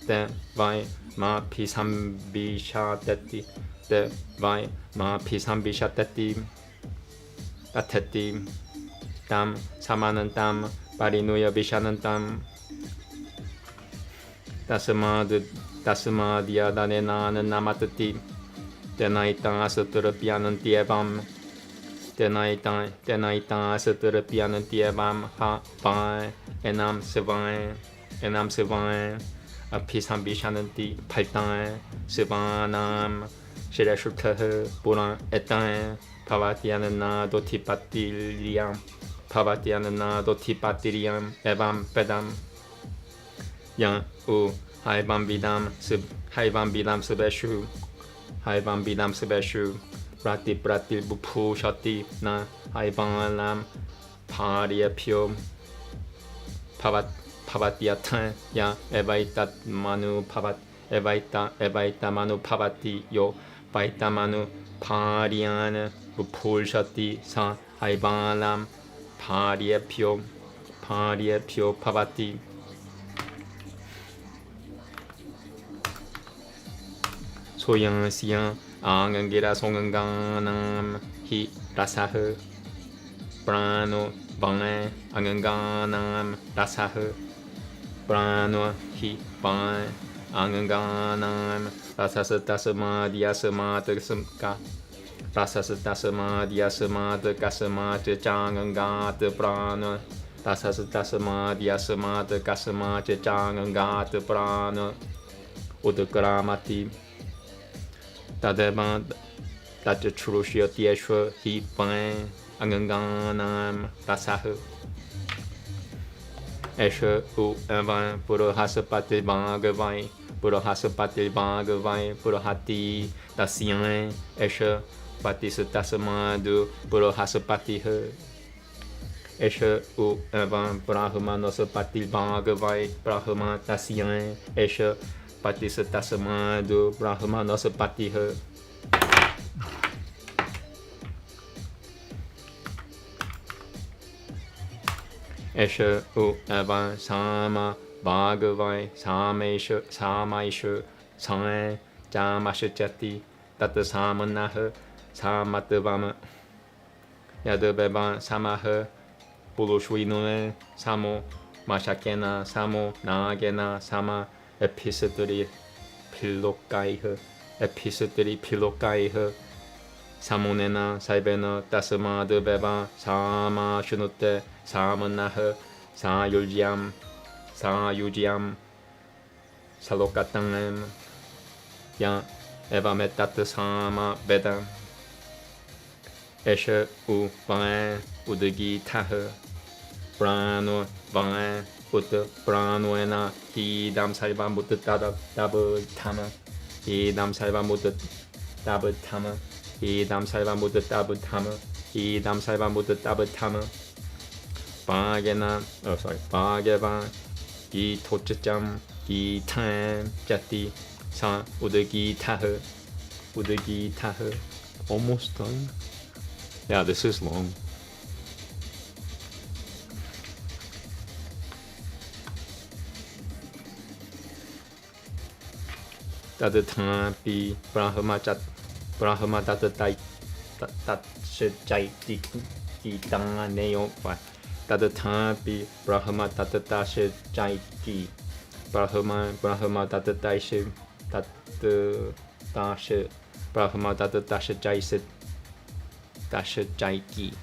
devai ma pisambishatati devai ma pisambishatati atati tam samanantam parinuya vishanantam tasmadiyadane nanan namatati tenaitan asaturapianan tiebam tenaitan asaturapianan tiebam ha vai enam sevai apisambishananti paltan sivanam shirashutah puran etan pavatianana dotipatiliam pavatianana dotipatiliam evam pedam yang u haivam bidam sebeshu prati bupu shati na haivam parya pyo pavatiatan yang evaitat manu pavati yo vaita manu paryan bupu shati sa haivam parya pyo pavati 소양 시양 āngangira 송ganganam hi rasaha prano vai ānganganam rasaha prano hi vai ānganganam rasasatasamadhyasamatasaka rasasatasamadhyasamatakasamata chāngangāta prana rasasatasamadhyasamatakasamata chāngangāta prana udakaramati Tadema Tata Trushya Tieshwa Hi Pain Anganganam Rasaha Esha U Evan Purahasapati Bhagavai Purahati Tasyan Esha Patisatassamadu Purahasapati Esha U Evan Brahmanosapati Bhagavai Brahma Tasyan Esha Patisatassamadu Brahmanosapati Esha U Evan Sama Bhagavai Samaisha Sae Jamashachati Tata Samanaha Samatavama Yadabevan Samaha Pulushwinue Samo Mashakena Samo Nagena Sama Epistri Pilokaiha Samonena Saibena Tasmadu Beba Sama Shunute Samanaha Sayujiam Salokatangam Yang Eva Metata Sama Veda Esha U Vain Udagi Taha Brano Vain Uta Branoena Hidam Saiva Mutta Double Tama Hidam Saiva Mutta Double Tama Hidam Saiva Mutta Double Tama Hidam Saiva Mutta Double Tama Bhagena Bhagava Gi Tochacham Gi Tam Jati Sa Udagi Taha Almost done. Yeah, this is long. Tadatan Pi Brahma Tatatai Tat Shajai Ki Tang Neo Tadatan Pi Brahma Tatata Shajai Ki Brahma Tatatai Shi Tatatasha Brahma Tatatasha Jai Tashajai Ki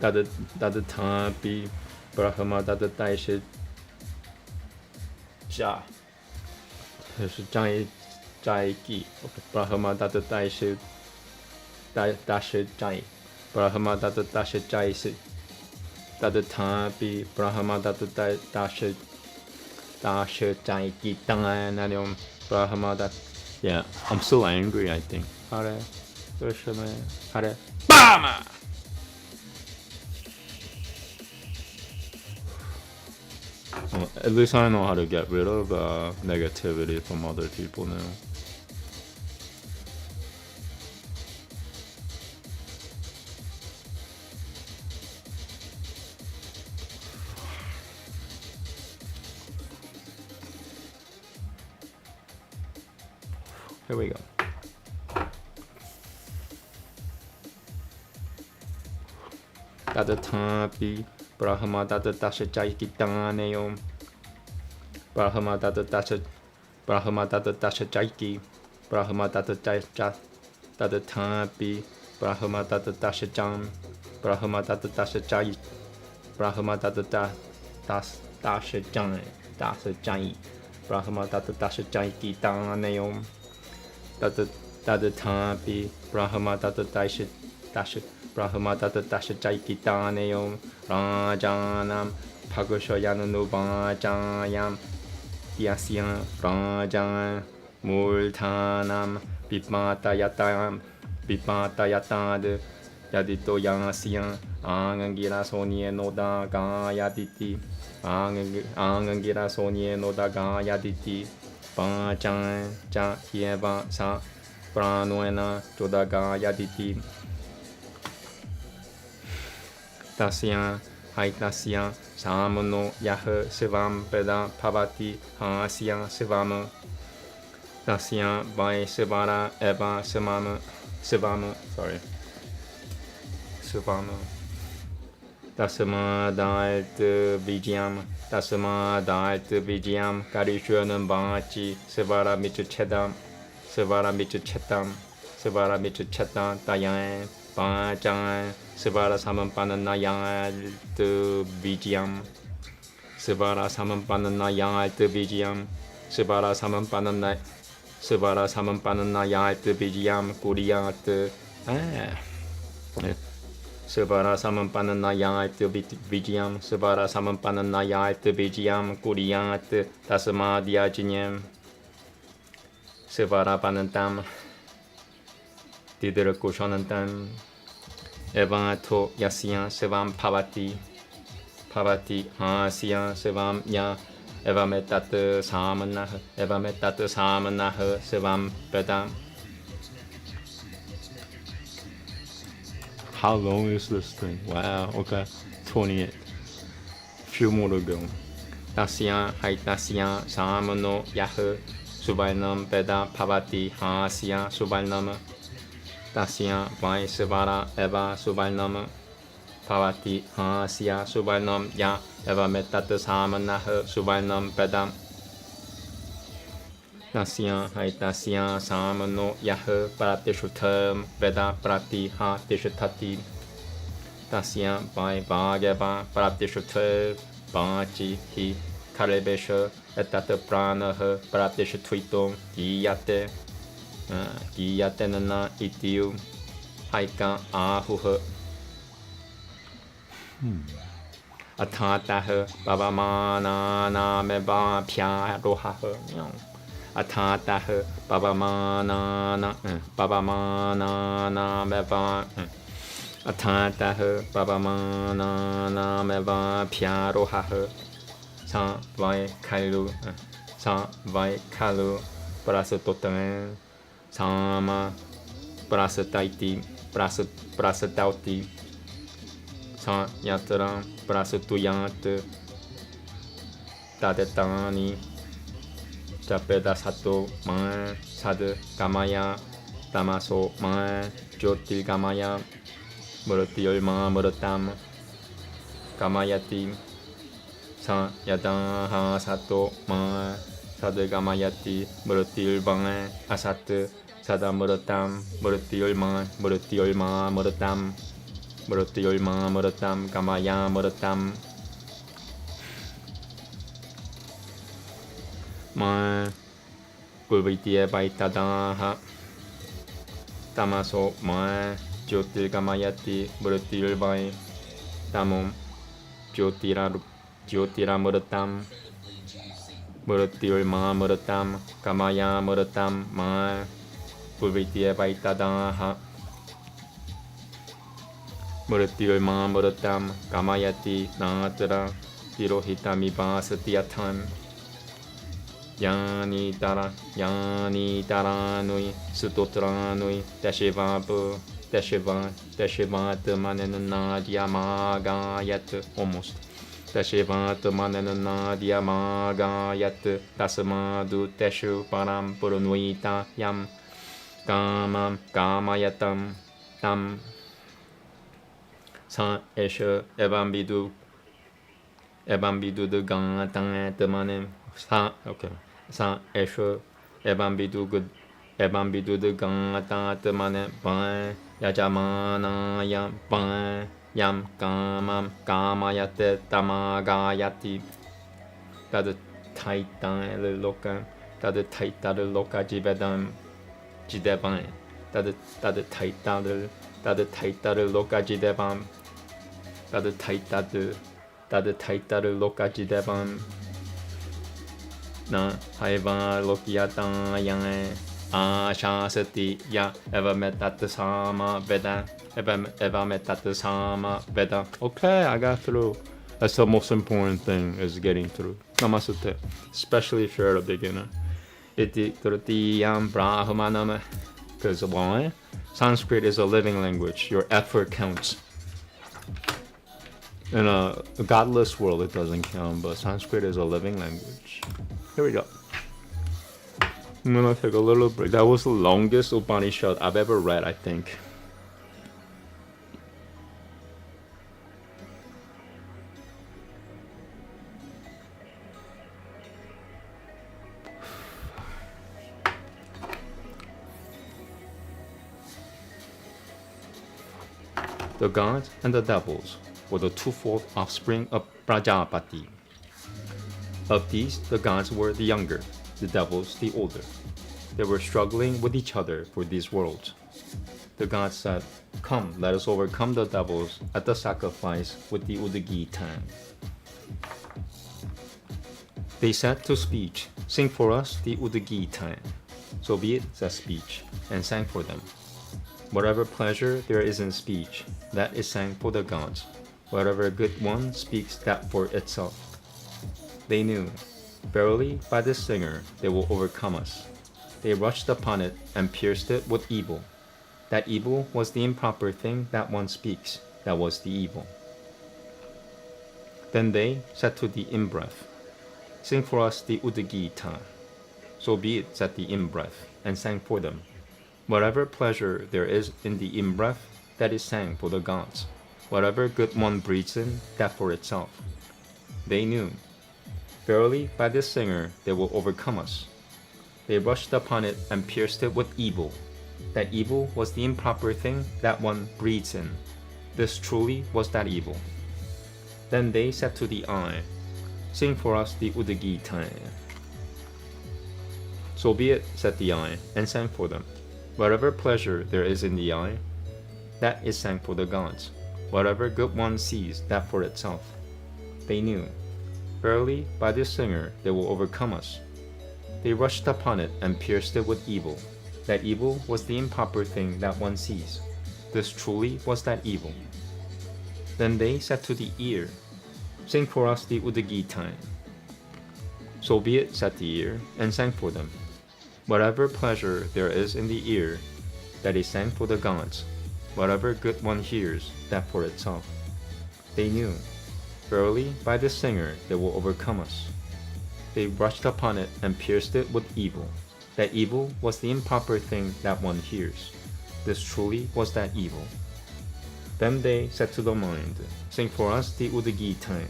Tadatan Pi Brahma Tatatai Shi Ja Jai Ki Brahma Tatatai Shi Dasha Jai Brahma Tatatasha Jai Si Tadatan Pi Brahma Tatatai Dasha Jai Ki Tanganam Brahma Dat. Yeah, I'm still angry, I think. Hare Krishna Hare Bama! Well, at least I know how to get rid of negativity from other people now. Here we go. Tadatan Pi Brahma Tatatasha Jai Ki Tanganayom Brahma Tata Jaiki, Brahma Tata Tampi, Brahma Tata Jam, Brahma Tata Jai, Brahma Tata Jai, Brahma Tata Jaiki Daneom, Tata Tampi, Brahma Tata Brahma Tata Jaiki Daneom, Rajanam, Pagushoyanu Bajayam, Yasyan Rajan, Multanam, Pipatayatad, Yadito Yasyan, Angangira Sonye Noda Gayaditi, Angangira Sonye Noda Gayaditi, Bajan, Hieva Sa, Pranuena, Joda Gayaditi, Tasyan, Haitasyan, Samano Yah Sivam Peda Pavati Hasyan Sivam Tasyan Vai Sivara Eva Sivam Tasma Dalt Vijayam Karishwanam Bachi Sivara Michuchetam Dayan Bajan Sivara Samanpananayal Vijayam Sivara Samanpananayal Vijayam Sivara Samanpananayal Vijayam Kuriyat Sivara Samanpananayal Vijayam Sivara Samanpananayal Vijayam Kuriyat Tasmadhyajanyam Sivara Panantam Didera Kushanantam Evato Yasyan Sivam Pavati Hasyan Sivam Ya Evametat Samanah Sivam Bedam. How long is this thing? Wow, okay. 28. Few more to go. Tasyan Haitasyan Samano Yah Subalnam Beda Pavati Hasyan Subalnam Tasya Vai Sivara Eva Subalnam Pavati Hasya Subalnam Ya Eva Metat Samanah Subalnam Bedam. Tasya Haitasya Samano Yah Pratishutam Veda Prati Ha Tishatati Tasya Vai Bhagava Pratishutam Bachi Hi Kalebesha Etat Pranah Pratishutuitom Giyate Giyatenana Itiu Haika Ahuha Atatah Babamana Nameba Pya Rohaha Atatah Babamana Nameba Atatah Babamana Nameba Pya Rohaha Sa Vai Kalu Prasatotan Sama Prasataiti Prasatauti Sa Yatra Prasatuyat Tadetani Japedasato Ma Sad Kamaya Tamaso Ma Jyotil Kamaya Murtiolma Murtam Kamayati Sa Yadaha Sato Ma Sad Kamayati Murtilbang Asat Sada Muratam Murtiolma Muratam Kamaya Muratam Ma Gulvitia Baitadaha Tamaso Ma Jyotil Kamayati Murtilbai Tamum Jyotira Muratam Muratam Kamaya Muratam Ma Gulvitia Baitadaha Muratam Kamayati Natra Tirohitami Basatiatam Yani Taranui Sutotranui Dashivat Manenanadia Magayat almost Dashivat Manenanadia Magayat Tasmadu Teshu Param Purunuita Yam Kamam Kamayatam Tam Sa Esha Evambidu de Gantan Manem Sa esho ebambidu good ebambidu de gata temane ban yajamana yam ban yam kamam kamayate tamagayati tad taitan le loka tad taita le loka jivedam jideban tad taita le loka jideban tad taita le loka jideban na haiva lokiata yang shasati ya eva metat sama veda eva metat sama veda. Okay, I got through. That's the most important thing, is getting through. Namaste, especially if you're a beginner. Iti trutiyam brahmanam. Because why? Sanskrit is a living language. Your effort counts. In a godless world, it doesn't count, but Sanskrit is a living language. Here we go. I'm gonna take a little break. That was the longest Upanishad I've ever read, I think. The gods and the devils were the twofold offspring of Prajapati. Of these, the gods were the younger, the devils the older. They were struggling with each other for these worlds. The gods said, "Come, let us overcome the devils at the sacrifice with the Udagi time." They said to speech, "Sing for us the Udagi time." So be it, said speech, and sang for them. Whatever pleasure there is in speech, that is sang for the gods. Whatever good one speaks that for itself. They knew, verily, by this singer they will overcome us. They rushed upon it and pierced it with evil. That evil was the improper thing that one speaks, that was the evil. Then they said to the in-breath, "Sing for us the Udagita." So be it, said the in-breath, and sang for them. Whatever pleasure there is in the in-breath, that is sang for the gods. Whatever good one breathes in, that for itself. They knew, verily, by this singer they will overcome us. They rushed upon it and pierced it with evil. That evil was the improper thing that one breathes in. This truly was that evil. Then they said to the eye, "Sing for us the Udagita." So be it, said the eye, and sang for them. Whatever pleasure there is in the eye, that is sang for the gods. Whatever good one sees, that for itself. They knew, verily, by this singer they will overcome us. They rushed upon it and pierced it with evil. That evil was the improper thing that one sees. This truly was that evil. Then they said to the ear, "Sing for us the Udagita." So be it, said the ear, and sang for them. Whatever pleasure there is in the ear, that is sang for the gods. Whatever good one hears, that for itself. They knew, verily, by this singer they will overcome us. They rushed upon it and pierced it with evil. That evil was the improper thing that one hears. This truly was that evil. Then they said to the mind, "Sing for us the Udagita."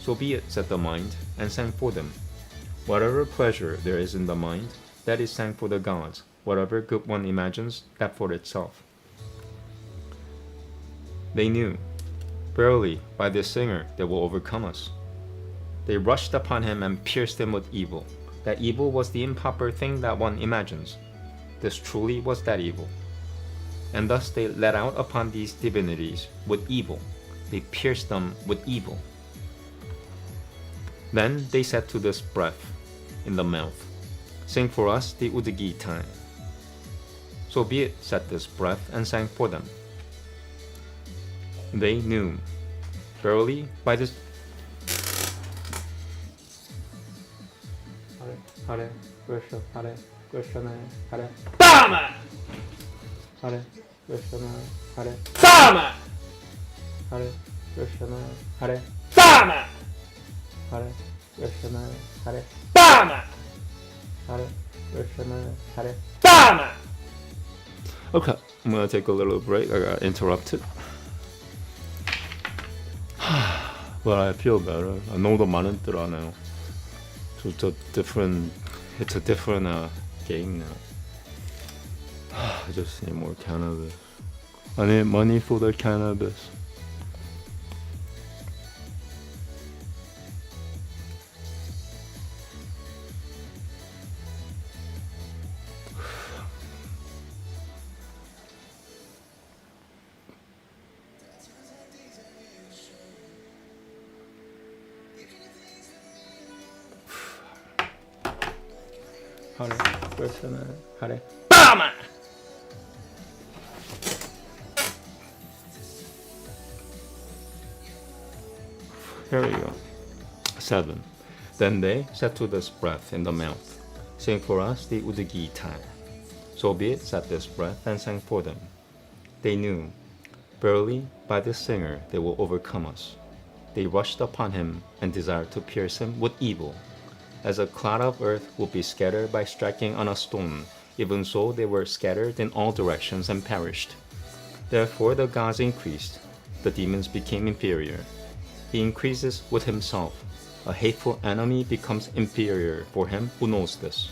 So be it, said the mind, and sang for them. Whatever pleasure there is in the mind, that is sang for the gods. Whatever good one imagines, that for itself. They knew, verily, by this singer they will overcome us. They rushed upon him and pierced him with evil. That evil was the improper thing that one imagines. This truly was that evil. And thus they let out upon these divinities with evil. They pierced them with evil. Then they said to this breath in the mouth, "Sing for us the Udagita." So be it, said this breath, and sang for them. They knew, verily, by this Hare Krishna, Hare Krishna, Hare Rama, Hare Krishna, Hare Rama, Hare Krishna, Hare Rama, Hare Krishna, Hare Rama, Hare Krishna, Hare Rama. Okay, I'm gonna take a little break. I got interrupted. But I feel better. 너무도 많은 뜻 안 해요. So it's a different game now. I just need more cannabis. I need money for the cannabis. Hare Krishna, Hare Rama. Here we go. 7. Then they said to this breath in the mouth, sing for us the Udgita. So be it, said this breath, and sang for them. They knew, verily, by this singer they will overcome us. They rushed upon him and desired to pierce him with evil. As a cloud of earth will be scattered by striking on a stone, even so they were scattered in all directions and perished. Therefore the gods increased, the demons became inferior. He increases with himself. A hateful enemy becomes inferior for him who knows this.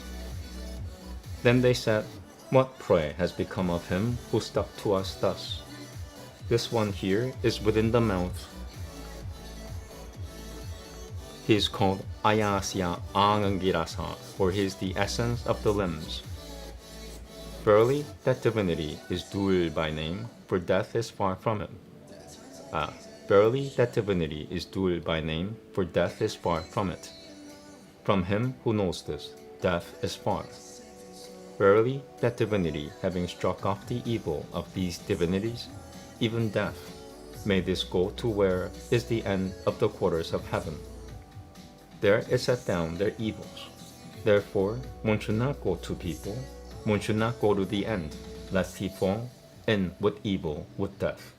Then they said, what, pray, has become of him who stuck to us thus? This one here is within the mouth. He is called Ayasya Angangirasa, for he is the essence of the limbs. Verily, that divinity is Dul by name, for death is far from him. Verily, that divinity is Dul by name, for death is far from it. From him who knows this, death is far. Verily, that divinity, having struck off the evil of these divinities, even death, may this go to where is the end of the quarters of heaven. There it set down their evils. Therefore, one should not go to people, one should not go to the end, lest he fall in with evil, with death.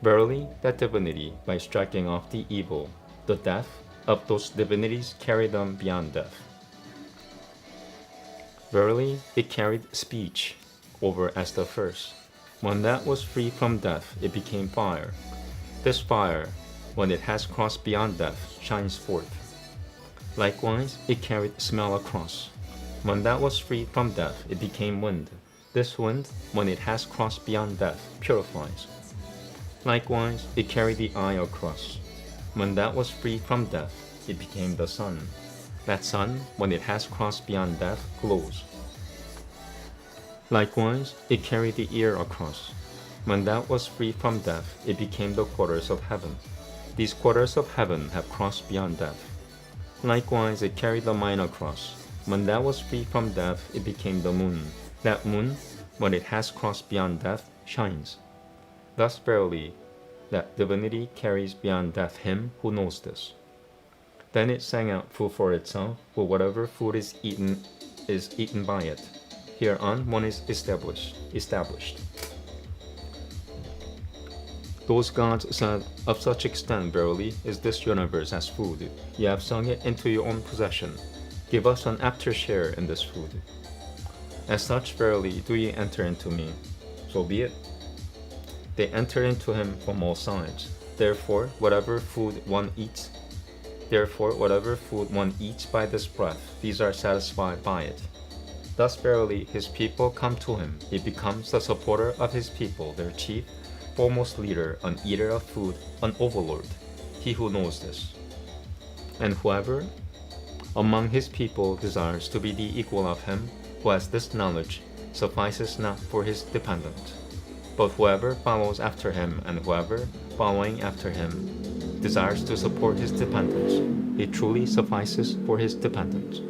Verily, that divinity, by striking off the evil, the death of those divinities carried them beyond death. Verily, it carried speech over as the first. When that was free from death, it became fire. This fire, when it has crossed beyond death, shines forth. Likewise, it carried smell across. When that was free from death, it became wind. This wind, when it has crossed beyond death, purifies. Likewise, it carried the eye across. When that was free from death, it became the sun. That sun, when it has crossed beyond death, glows. Likewise, it carried the ear across. When that was free from death, it became the quarters of heaven. These quarters of heaven have crossed beyond death. Likewise, it carried the mind across. When that was free from death, it became the moon. That moon, when it has crossed beyond death, shines. Thus verily, that divinity carries beyond death him who knows this. Then it sang out food for itself, for whatever food is eaten by it. Hereon one is established. Those gods said, of such extent verily is this universe as food. Ye have sung it into your own possession. Give us an after share in this food. As such verily do ye enter into me. So be it. They enter into him from all sides. Therefore, whatever food one eats by this breath, these are satisfied by it. Thus verily his people come to him. He becomes the supporter of his people, their chief, foremost leader, an eater of food, an overlord, he who knows this. And whoever among his people desires to be the equal of him who has this knowledge suffices not for his dependent. But whoever follows after him and whoever, following after him, desires to support his dependents, he truly suffices for his dependents.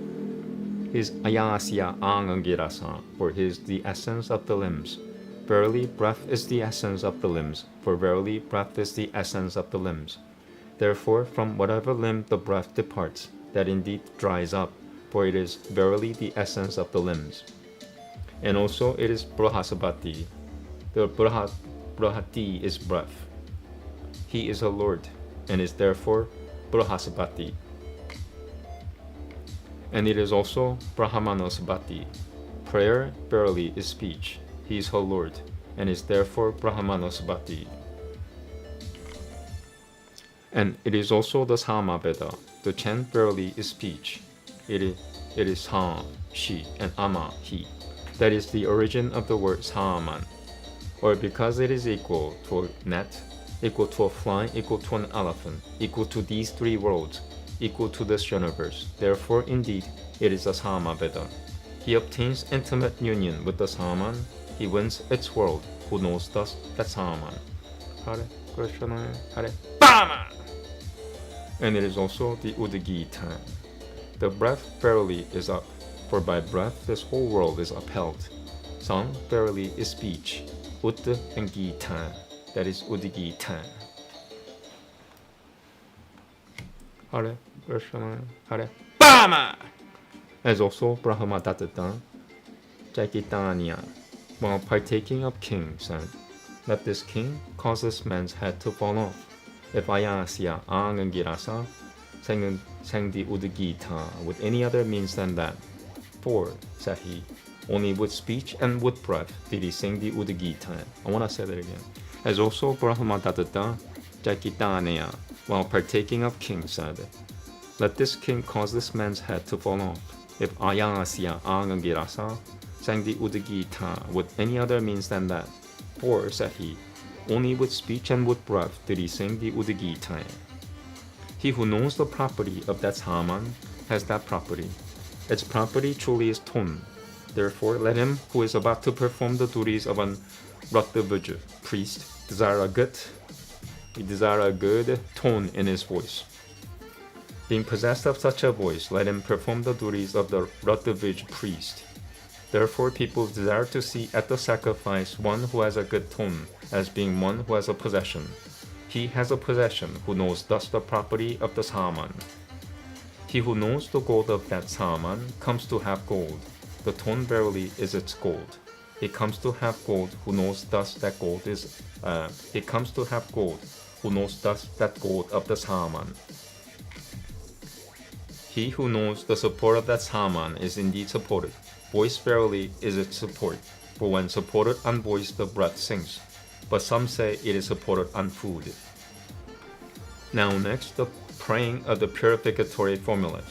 His ayasya angangirasa, for he is the essence of the limbs. Verily, breath is the essence of the limbs, for verily, breath is the essence of the limbs. Therefore, from whatever limb the breath departs, that indeed dries up, for it is verily the essence of the limbs. And also it is Brahasabati. The Brahati is breath. He is a lord, and is therefore Brahasabati. And it is also Brahmanosabati. Prayer verily is speech. He is her lord, and is therefore Brahmanosabati. And it is also the Sama Veda. The chant verily is speech. it is Sam, she, and Ama, he. That is the origin of the word Saman. Or because it is equal to a net, equal to a fly, equal to an elephant, equal to these three worlds, equal to this universe. Therefore, indeed, it is a Sama Veda. He obtains intimate union with the Saman. He wins its world, who knows thus that Saman. Hare Krishna, Hare Bama! And it is also the Udgita. The breath verily is up, for by breath this whole world is upheld. Song verily is speech. Ut and Gita, that is Udgita. Hare Krishna, Hare Bama! As also Brahma Dattata, Chaitanya, while partaking of king, said, let this king cause this man's head to fall off. If Ayasya Angangirasa sang the Udgita with any other means than that. For, said he, only with speech and with breath did he sing the Udgita. I want to say that again. As also Brahma Dattata, Chaitanya, while partaking of king, said, let this king cause this man's head to fall off. If Ayasya Angangirasa sang the Udgita with any other means than that. For, said he, only with speech and with breath did he sing the Udgita. He who knows the property of that Saman has that property. Its property truly is tone. Therefore, let him who is about to perform the duties of an Ratavaja priest desire a good tone in his voice. Being possessed of such a voice, let him perform the duties of the Ratavaja priest. Therefore, people desire to see at the sacrifice one who has a good tone as being one who has a possession. He has a possession who knows thus the property of the Saman. He who knows the gold of that Saman comes to have gold. The tone verily is its gold. He comes to have gold who knows thus that gold is. He comes to have gold who knows thus that gold of the Saman. He who knows the support of that Saman is indeed supported. Voice verily is its support, for when supported on voice the breath sings, but some say it is supported on food. Now next, the praying of the purificatory formulas.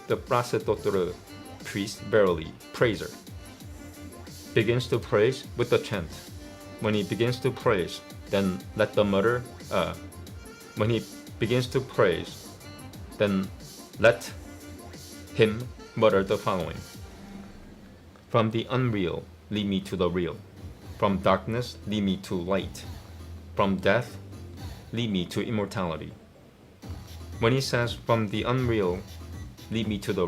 The Prasetotara priest verily, praiser, begins to praise with the chant. When he begins to praise, then let the mother, when he begins to praise, then let him mutter the following. From the unreal, lead me to the real. From darkness, lead me to light. From death, lead me to immortality. When he says, from the unreal, lead me to the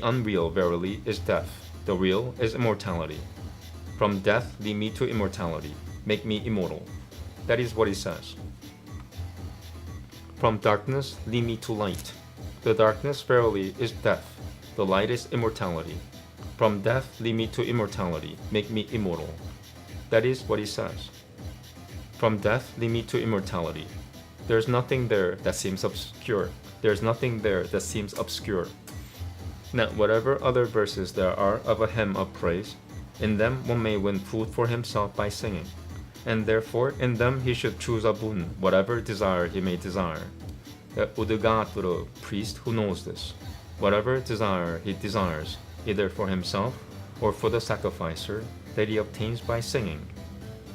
unreal verily is death. The real is immortality. From death, lead me to immortality. Make me immortal. That is what he says. From darkness, lead me to light. The darkness verily is death. The light is immortality. From death, lead me to immortality. Make me immortal. That is what he says. From death, lead me to immortality. There is nothing there that seems obscure. There is nothing there that seems obscure. Now, whatever other verses there are of a hymn of praise, in them one may win food for himself by singing, and therefore in them he should choose a boon, whatever desire he may desire. The Udgata priest who knows this, whatever desire he desires, either for himself or for the sacrificer, that he obtains by singing.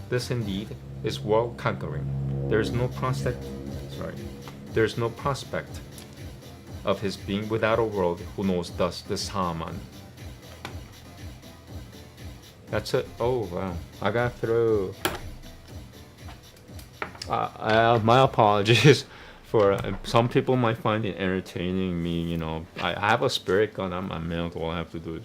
This indeed is world conquering. There is no prospect of his being without a world who knows thus the Saman. That's it. Oh wow, I got through. My apologies for some people might find it entertaining. Me, I have a spirit gun on my mouth. All I have to do is,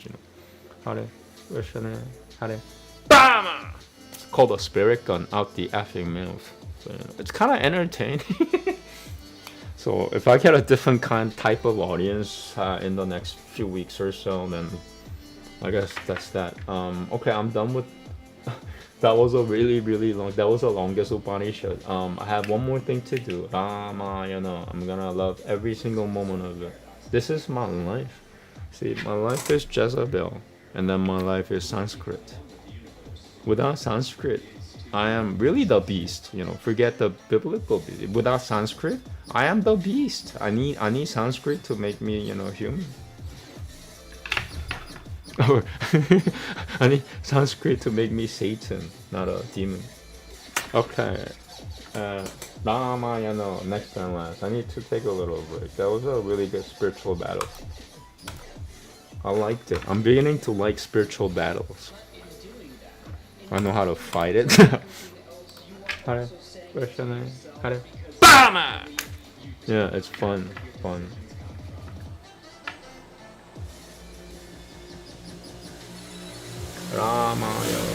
Hare Krishna, Hare Bama. It's called a spirit gun out the effing mouth. So it's kind of entertaining. So if I get a different type of audience in the next few weeks or so, then I guess that's that. Okay, I'm done with. That was a really long. That was the longest Upanishad. I have one more thing to do. Ramayana. I'm gonna love every single moment of it. This is my life. See, my life is Jezebel, and then my life is Sanskrit. Without Sanskrit, I am really the beast. Forget the biblical beast. Without Sanskrit, I am the beast. I need Sanskrit to make me, human. Or I need Sanskrit to make me Satan, not a demon. Okay. Ramayana, next and last. I need to take a little break. That was a really good spiritual battle. I liked it. I'm beginning to like spiritual battles. I know how to fight it. Hare Krishna, Hare Bama! Yeah, it's fun. Ramayana.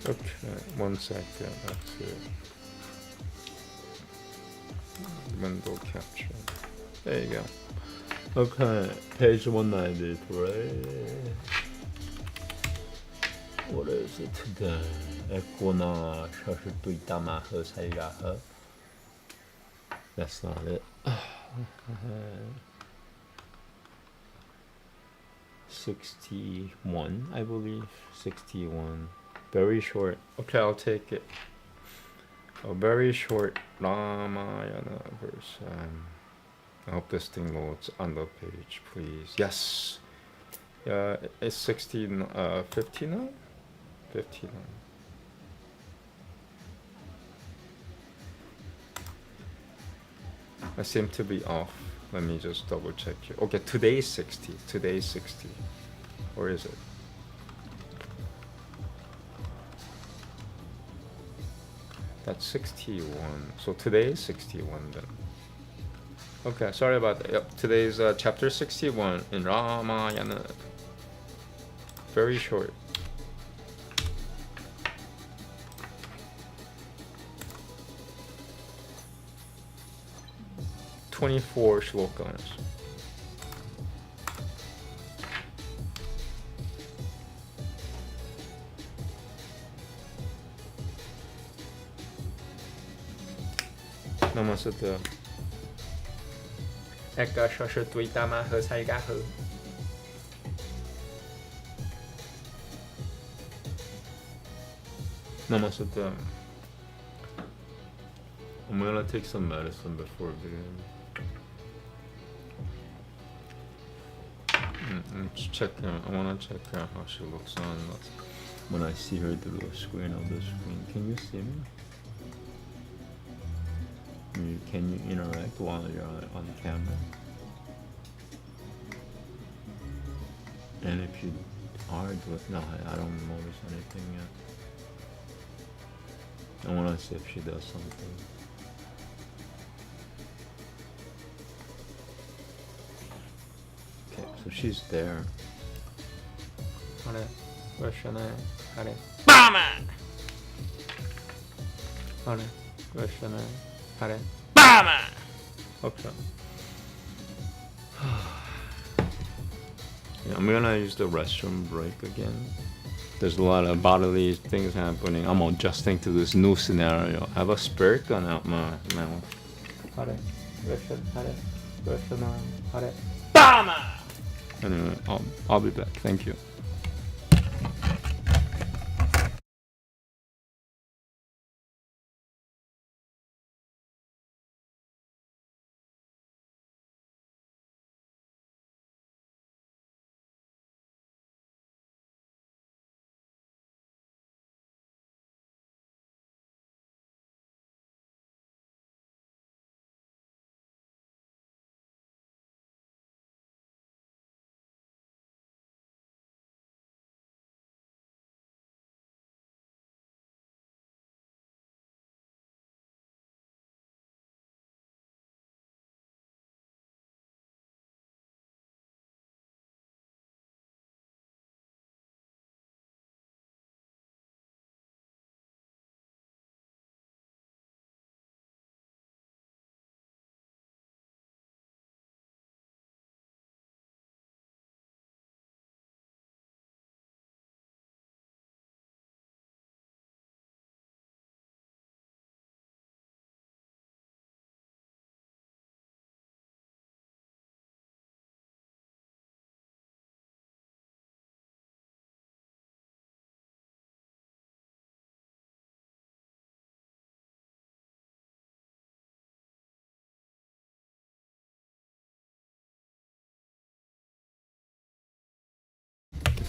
Okay, 1 second. That's it. Window capture. There you go. Okay, page 193. What is it today? That's not it. 61, I believe. 61. Very short. Okay, I'll take it. A very short Ramayana verse. I hope this thing loads on the page, please. Yes. It's 59. 59. I seem to be off. Let me just double check here. Okay, today is 60. Or is it? That's 61. So today is 61 then. Okay, sorry about that. Yep, today's chapter 61 in Ramayana. Very short. "24 shlokas. Namaste. Eka shashutvaitama saigahu. Namaste. I'm gonna take some medicine before beginning. I wanna check out how she looks on when I see her through the screen of the screen. Can you see me? Can you interact while you're on camera? And if you are doing, no, I don't notice anything yet. I want to see if she does something. Okay, so she's there. Hare Krishna, Hare Bama! Hare Krishna, Hare Bama! Okay. Yeah, I'm gonna use the restroom break again. There's a lot of bodily things happening. I'm adjusting to this new scenario. I have a spirit gun out my mouth. Hare Krishna, Hare Krishna, Hare Bama! Anyway, I'll be back. Thank you.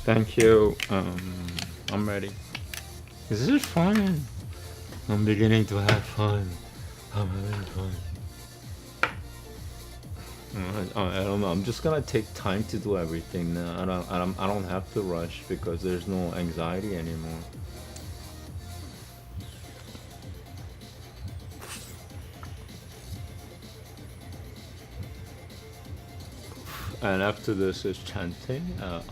Thank you. I'm ready. This is fun. I'm beginning to have fun. I'm having fun. I don't know. I'm just gonna take time to do everything now. I don't have to rush because there's no anxiety anymore. And after this is chanting. I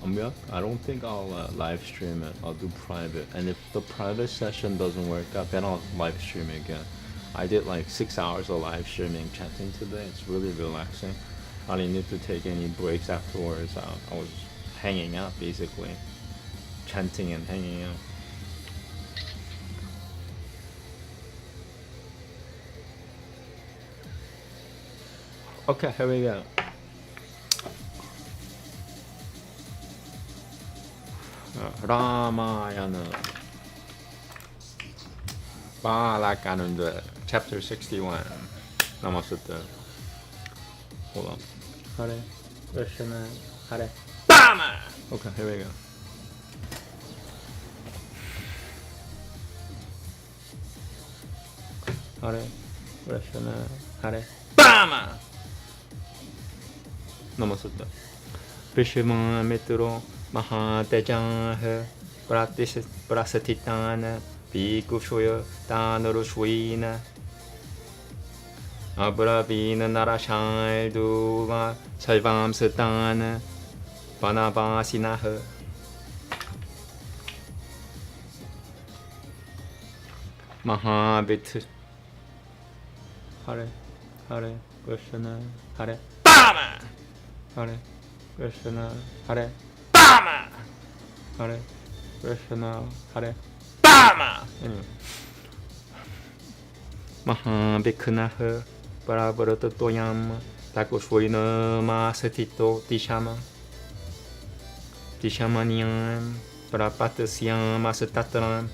don't think I'll live stream it. I'll do private. And if the private session doesn't work out, then I'll live stream again. I did like 6 hours of live streaming chanting today. It's really relaxing. I didn't need to take any breaks afterwards. I was hanging out basically, chanting and hanging out. Okay, here we go. Ramayana Balakananda, chapter 61. Namaste. Hold on. Hare Krishna, Hare Rama. Okay, here we go. Hare Krishna, Hare Rama. Namaste. Vishima Mitro Mahatejaha Prasatitana Pikushoya Tanurushuina Abravina Narashalduva Salvam Satana Panavasinaha Mahabit Hare Hare Krishna Hare Rama Hare Krishna Hare Rama Hare Krishna Hare Rama. Mahabiknaha Paravaratoyam Takushwina Masatito Dishama Dishamaniam Parapatasyam Masatatram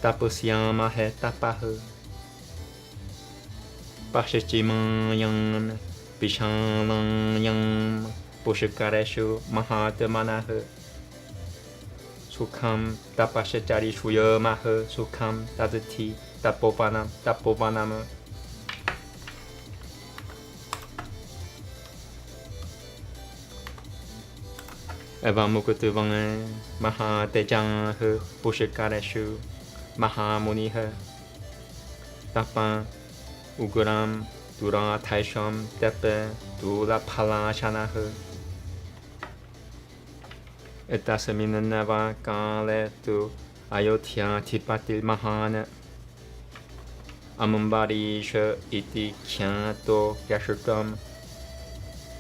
Tapusyam Ahetapaha Pashachimayam Vishalayam Pushkareshu Mahatmanaha Sukham Tapashachari Shuyamaha Sukham Tadati Tapovanam Evamukutuvang Mahatejaha Pushkareshu Mahamuniha Tapa Uguram Dura Taisham Tepe Dura Palashanaha Etasaminanava Kale tu Ayodhya Tipatil Mahana Amambarisha Iti Kyato Yashutam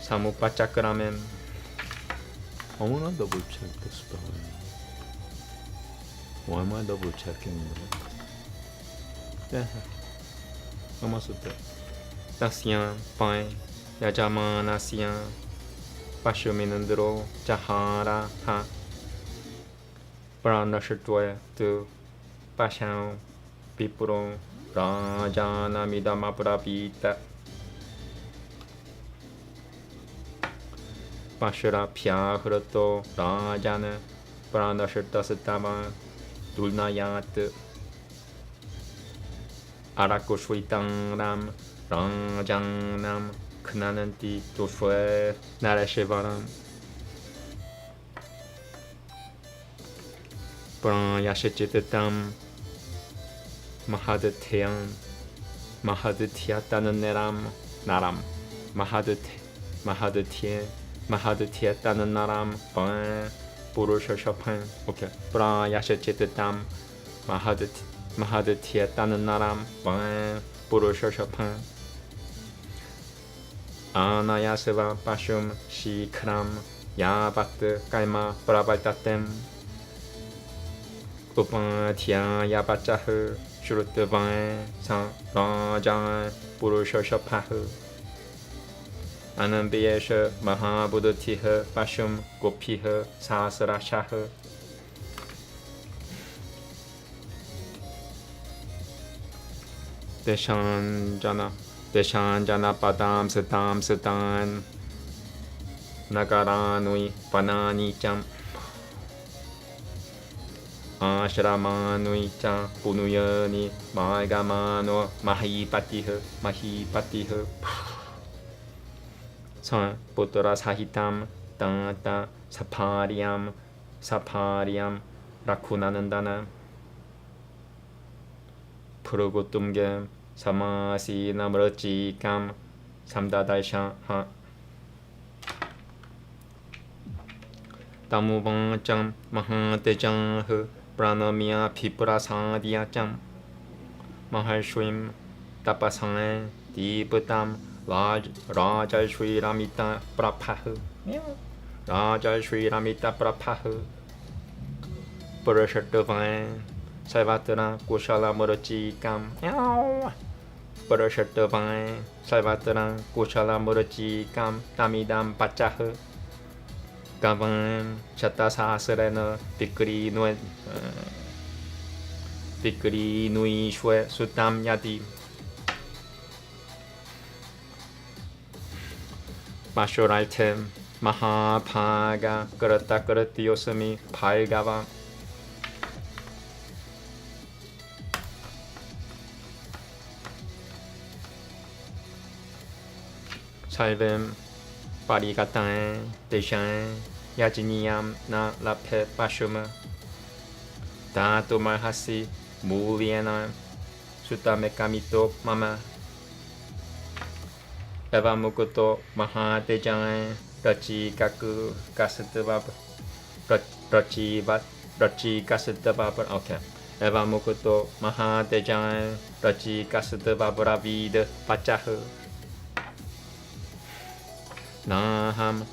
Samupachakramem. I wanna double check the spelling. Why am I double checking that? Namaste. Tasyan Pai Yajamanasyan Pashuminandro Jahara Ha Pranashatwaya Tu Pashao Pipuro Rajana Midamaprapita Pashura Pyahrato Rajana Pranashatasatama Dulnayat Arakushwitangram Rajanam Knananti Tushwe Narashivaram Prayashachitatam Mahadatyam Mahadatyatananeram Naram Mahadatyatananeram Purusha Chopin. Okay. Prayashachitatam Mahadatyatananeram Purusha Chopin. Anayaseva Pashum Shikram Yabat Kaima Prabhatatem Upatya Yabachahu Shrutavain San Rajan Purusha Shapahu Anambiyesha Mahabudatiha Pashum Gopiha Sasarashahu Deshanjana Padam Satan Nagaranui Panani Cham Ashramanui-cha punuyani Margamano Mahipatiha Mahipatiha Sa Putra Sahitam Tata Sapariam Sapariam Rakunanandana Purugutumgam Samasi Namrachikam Samdadaisha Ha Tamubangcham Mahatejang Pranamya Piprasadiyacham Maharshwim Tapasang Diputam Raja Shri Ramita Prapah Raja Shri Ramita Prapah Purushatavain Saivatra Kushala Murachikam Purushatavain Saivatra Kushala Murachikam Tamidam Pachah Gavan Chatasasarana Pikri Nui Shwe Sutam Yati Mashuraltem Mahapaga Karata Karatiosami Paigava Salvem Parigatan Deshan Yajiniyam Na Lape Pashuma Tatu Mahasi Muliana Sutamekamito Mama Eva Mukuto Mahatejan Rachi Kaku Kasatavab Rachi Kasatavab Okay Eva Mukuto Mahatejan Rachi Kasatavab Vida Pachahu Naham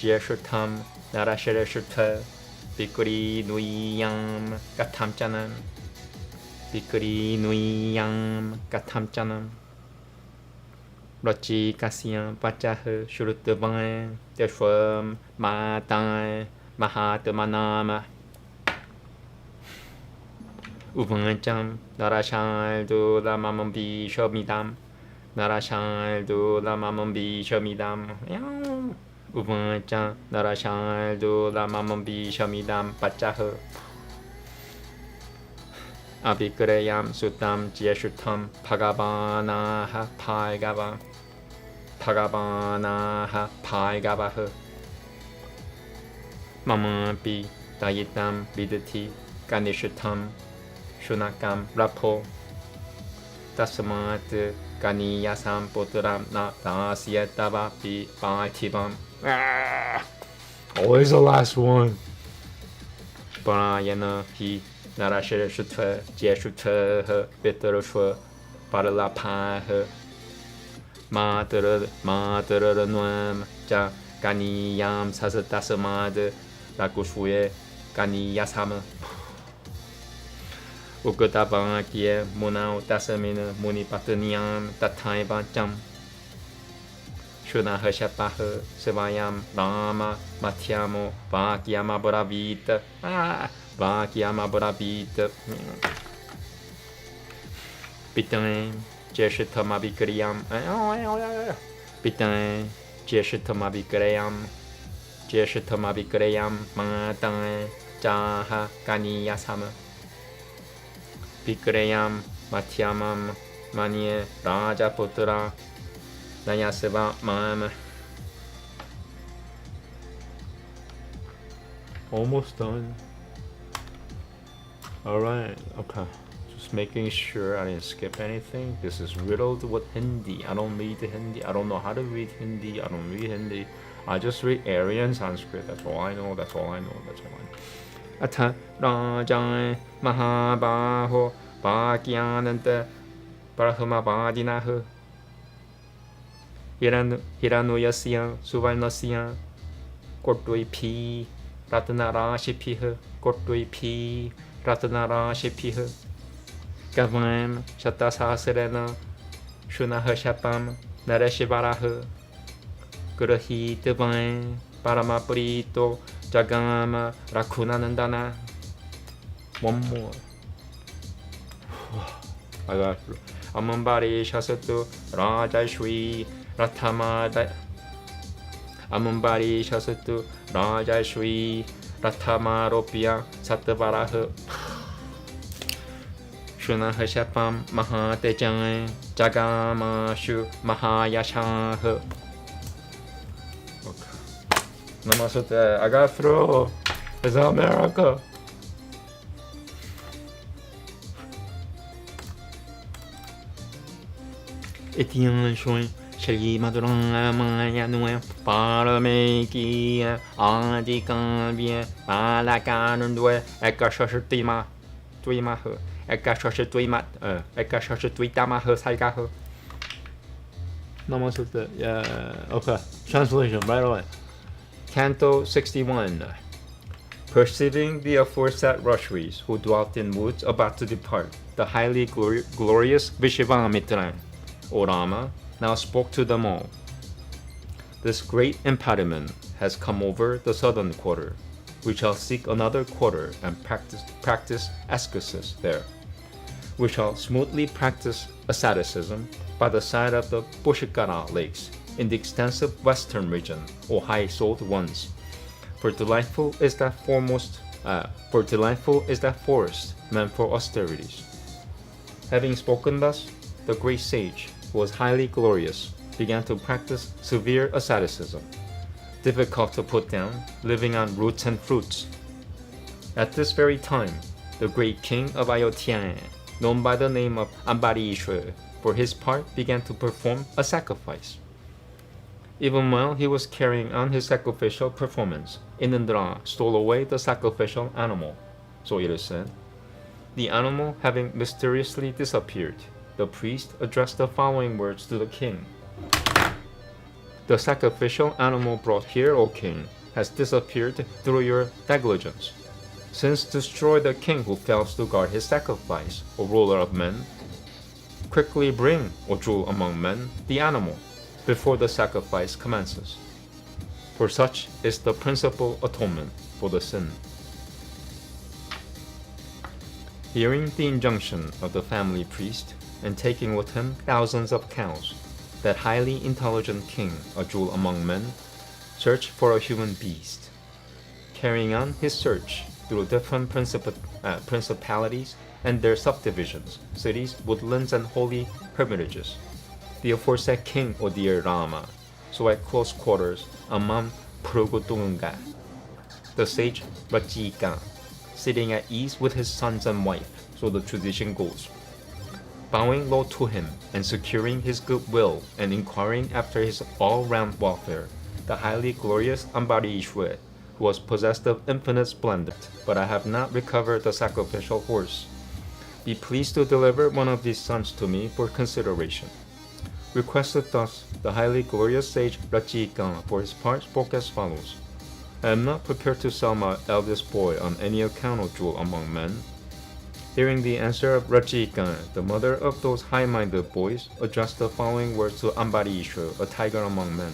Jeshutam Narasharashutta Bikuri Nuyam Gatamchanam Bikuri Nuyam Gatamchanam Rachi Kasyam Pachahu Shurutavain Deshwam Matai Mahatamanama Uvancham Narashaldu Lamamambi Shomidam Narashaldu Lamamambi Shamidam Uvancha Narashaldu Lamamambi Shamidam Pachahu Abikrayam Sutam Jeshutam Pagavanaha Paigava Pagavanaha Paigavaha Mamapi Dayitam Vidati Ganeshutam Shunakam Rapo Tasamat Ganiyasam Putram Na Dasyatava Pi Paitivam Always the last one. Parayana Pi Narashashutva Jeshutva Vitarashva Paralapah Matara Nuam Ja Ganiyam Sasatasamad Rakushwe Ganiyasama Ukutavakia Munau Tasamina Munipataniam Tataivancham Shuna Hashapaha Sevayam Rama Mathyamo Vakyama Buravita Vakyama Buravita Pitain Jeshitamabhikriyam Pitain Jeshitamabhikriyam Matain Jaha Ganiyasama Vikrayam Mathyamam Manye Rajaputra Nayaseva Mam. Almost done. Alright, okay. Just making sure I didn't skip anything. This is riddled with Hindi. I don't read the Hindi. I don't know how to read Hindi. I don't read Hindi. I just read Aryan Sanskrit. That's all I know. That's all I know. That's all I know. Atha Rajan Mahabaho Bhagyananta Brahmavadinaha Hiranuyasya Suvarnasya Kotui Pi Ratanarashipiha Kotui Pi Ratanarashipiha Gavam Shatasasarana Shunaha Shapam Narashivaraha Grahitavam Paramapurito Jagama Rakunanandana. One more. I got Amambari Shasatu Rajashwi Ratamada Amambari Shasatu Rajashwi Ratamaropia Satavaraha Shuna Hashapam Mahatejan Jagamashu Mahayashaha. Namaste. I got through. It's America. Etienne Shoin. Shri Maduranga Maya Nua Parameki Adikambia Malakanundwe Ekashashitima Tuimahu Ekashashituimat Ekashashituitamahu Saigahu. Namaste. Yeah, okay. Translation right away. Canto 61. Perceiving the aforesaid Rishis who dwelt in woods about to depart, the highly glorious Vishvamitra, O Rama, now spoke to them all. This great impediment has come over the southern quarter. We shall seek another quarter and practice asceticism there. We shall smoothly practice asceticism by the side of the Pushkara lakes in the extensive western region, O high-souled ones. For delightful is that forest meant for austerities. Having spoken thus, the great sage, who was highly glorious, began to practice severe asceticism, difficult to put down, living on roots and fruits. At this very time, the great king of Ayodhya, known by the name of Ambarishwar, for his part began to perform a sacrifice. Even while he was carrying on his sacrificial performance, Indra stole away the sacrificial animal. So it is said. The animal having mysteriously disappeared, the priest addressed the following words to the king. The sacrificial animal brought here, O king, has disappeared through your negligence. Since destroy the king who fails to guard his sacrifice, O ruler of men, quickly bring, O jewel among men, the animal, before the sacrifice commences. For such is the principal atonement for the sin. Hearing the injunction of the family priest, and taking with him thousands of cows, that highly intelligent king, a jewel among men, searched for a human beast. Carrying on his search through different principalities and their subdivisions, cities, woodlands, and holy hermitages, the aforesaid king, O dear Rama, so at close quarters, Āmēn Prugutunga, the sage Rajika, sitting at ease with his sons and wife, so the tradition goes. Bowing low to him and securing his goodwill and inquiring after his all-round welfare, the highly glorious Ambarishwar, who was possessed of infinite splendor, but I have not recovered the sacrificial horse. Be pleased to deliver one of these sons to me for consideration. Requested thus, the highly glorious sage Rajika for his part spoke as follows. I am not prepared to sell my eldest boy on any account, O jewel among men. Hearing the answer of Rajika, the mother of those high-minded boys addressed the following words to Ambarishwar, a tiger among men.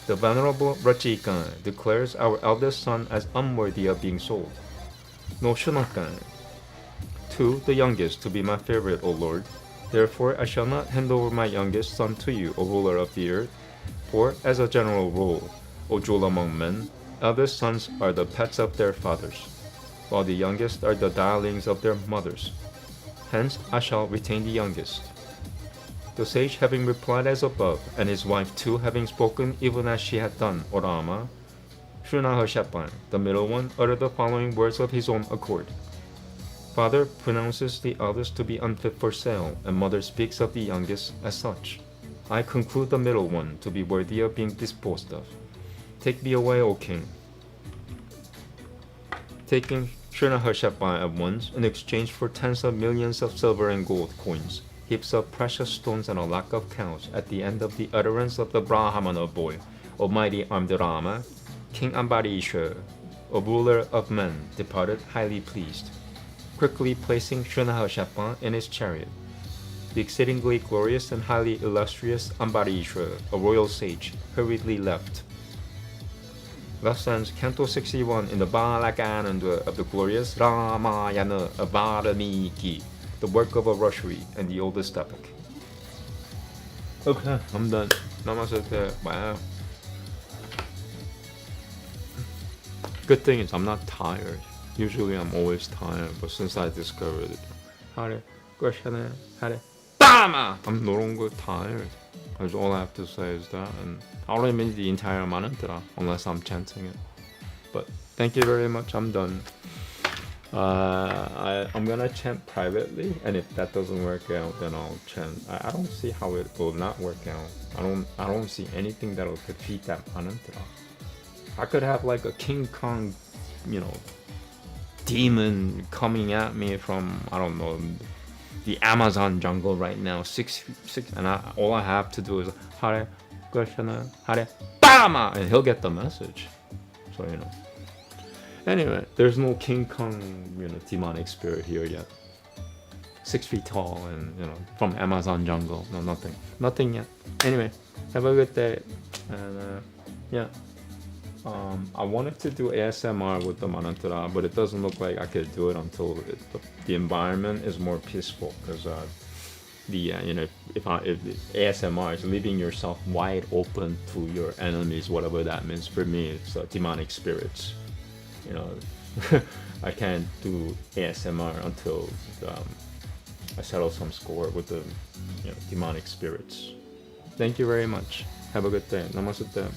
The venerable Rajika declares our eldest son as unworthy of being sold. No Shunaka, to the youngest to be my favorite, O Lord. Therefore I shall not hand over my youngest son to you, O ruler of the earth, for as a general rule, O jewel among men, eldest sons are the pets of their fathers, while the youngest are the darlings of their mothers. Hence I shall retain the youngest. The sage having replied as above, and his wife too having spoken even as she had done, O Rama, Shrunahashapan, the middle one, uttered the following words of his own accord. Father pronounces the eldest to be unfit for sale, and mother speaks of the youngest as such. I conclude the middle one to be worthy of being disposed of. Take me away, O king. Taking Shrunahashapan at once, in exchange for tens of millions of silver and gold coins, heaps of precious stones, and a lac of cows, at the end of the utterance of the Brahmana boy, O mighty armed Rama, King Ambarishwar, a ruler of men, departed highly pleased, quickly placing Shrunahashapan in his chariot. The exceedingly glorious and highly illustrious Ambarishwar, a royal sage, hurriedly left. Thus ends Canto 61 in the Balagananda of the glorious Ramayana of Valmiki, the work of a Rishri and the oldest epic. Okay, I'm done. Namaste. Wow. Good thing is I'm not tired. Usually I'm always tired, but since I discovered it, Krishna Hare Rama. I'm no longer tired. That's all I have to say is that, and I don't mean the entire mantra unless I'm chanting it. But thank you very much. I'm done. I'm gonna chant privately, and if that doesn't work out, then I'll chant. I don't see how it will not work out. I don't see anything that will defeat that mantra. I could have like a King Kong, demon coming at me from, I don't know, the Amazon jungle right now, six, and all I have to do is Hare Krishna Hare Rama, and he'll get the message. So Anyway, there's no King Kong, demonic spirit here yet. 6 feet tall and from Amazon jungle. No, nothing yet. Anyway, have a good day, and I wanted to do ASMR with the mantra, but it doesn't look like I could do it until the environment is more peaceful. Because if ASMR is leaving yourself wide open to your enemies, whatever that means. For me, it's demonic spirits. I can't do ASMR until I settle some score with the demonic spirits. Thank you very much. Have a good day. Namaste.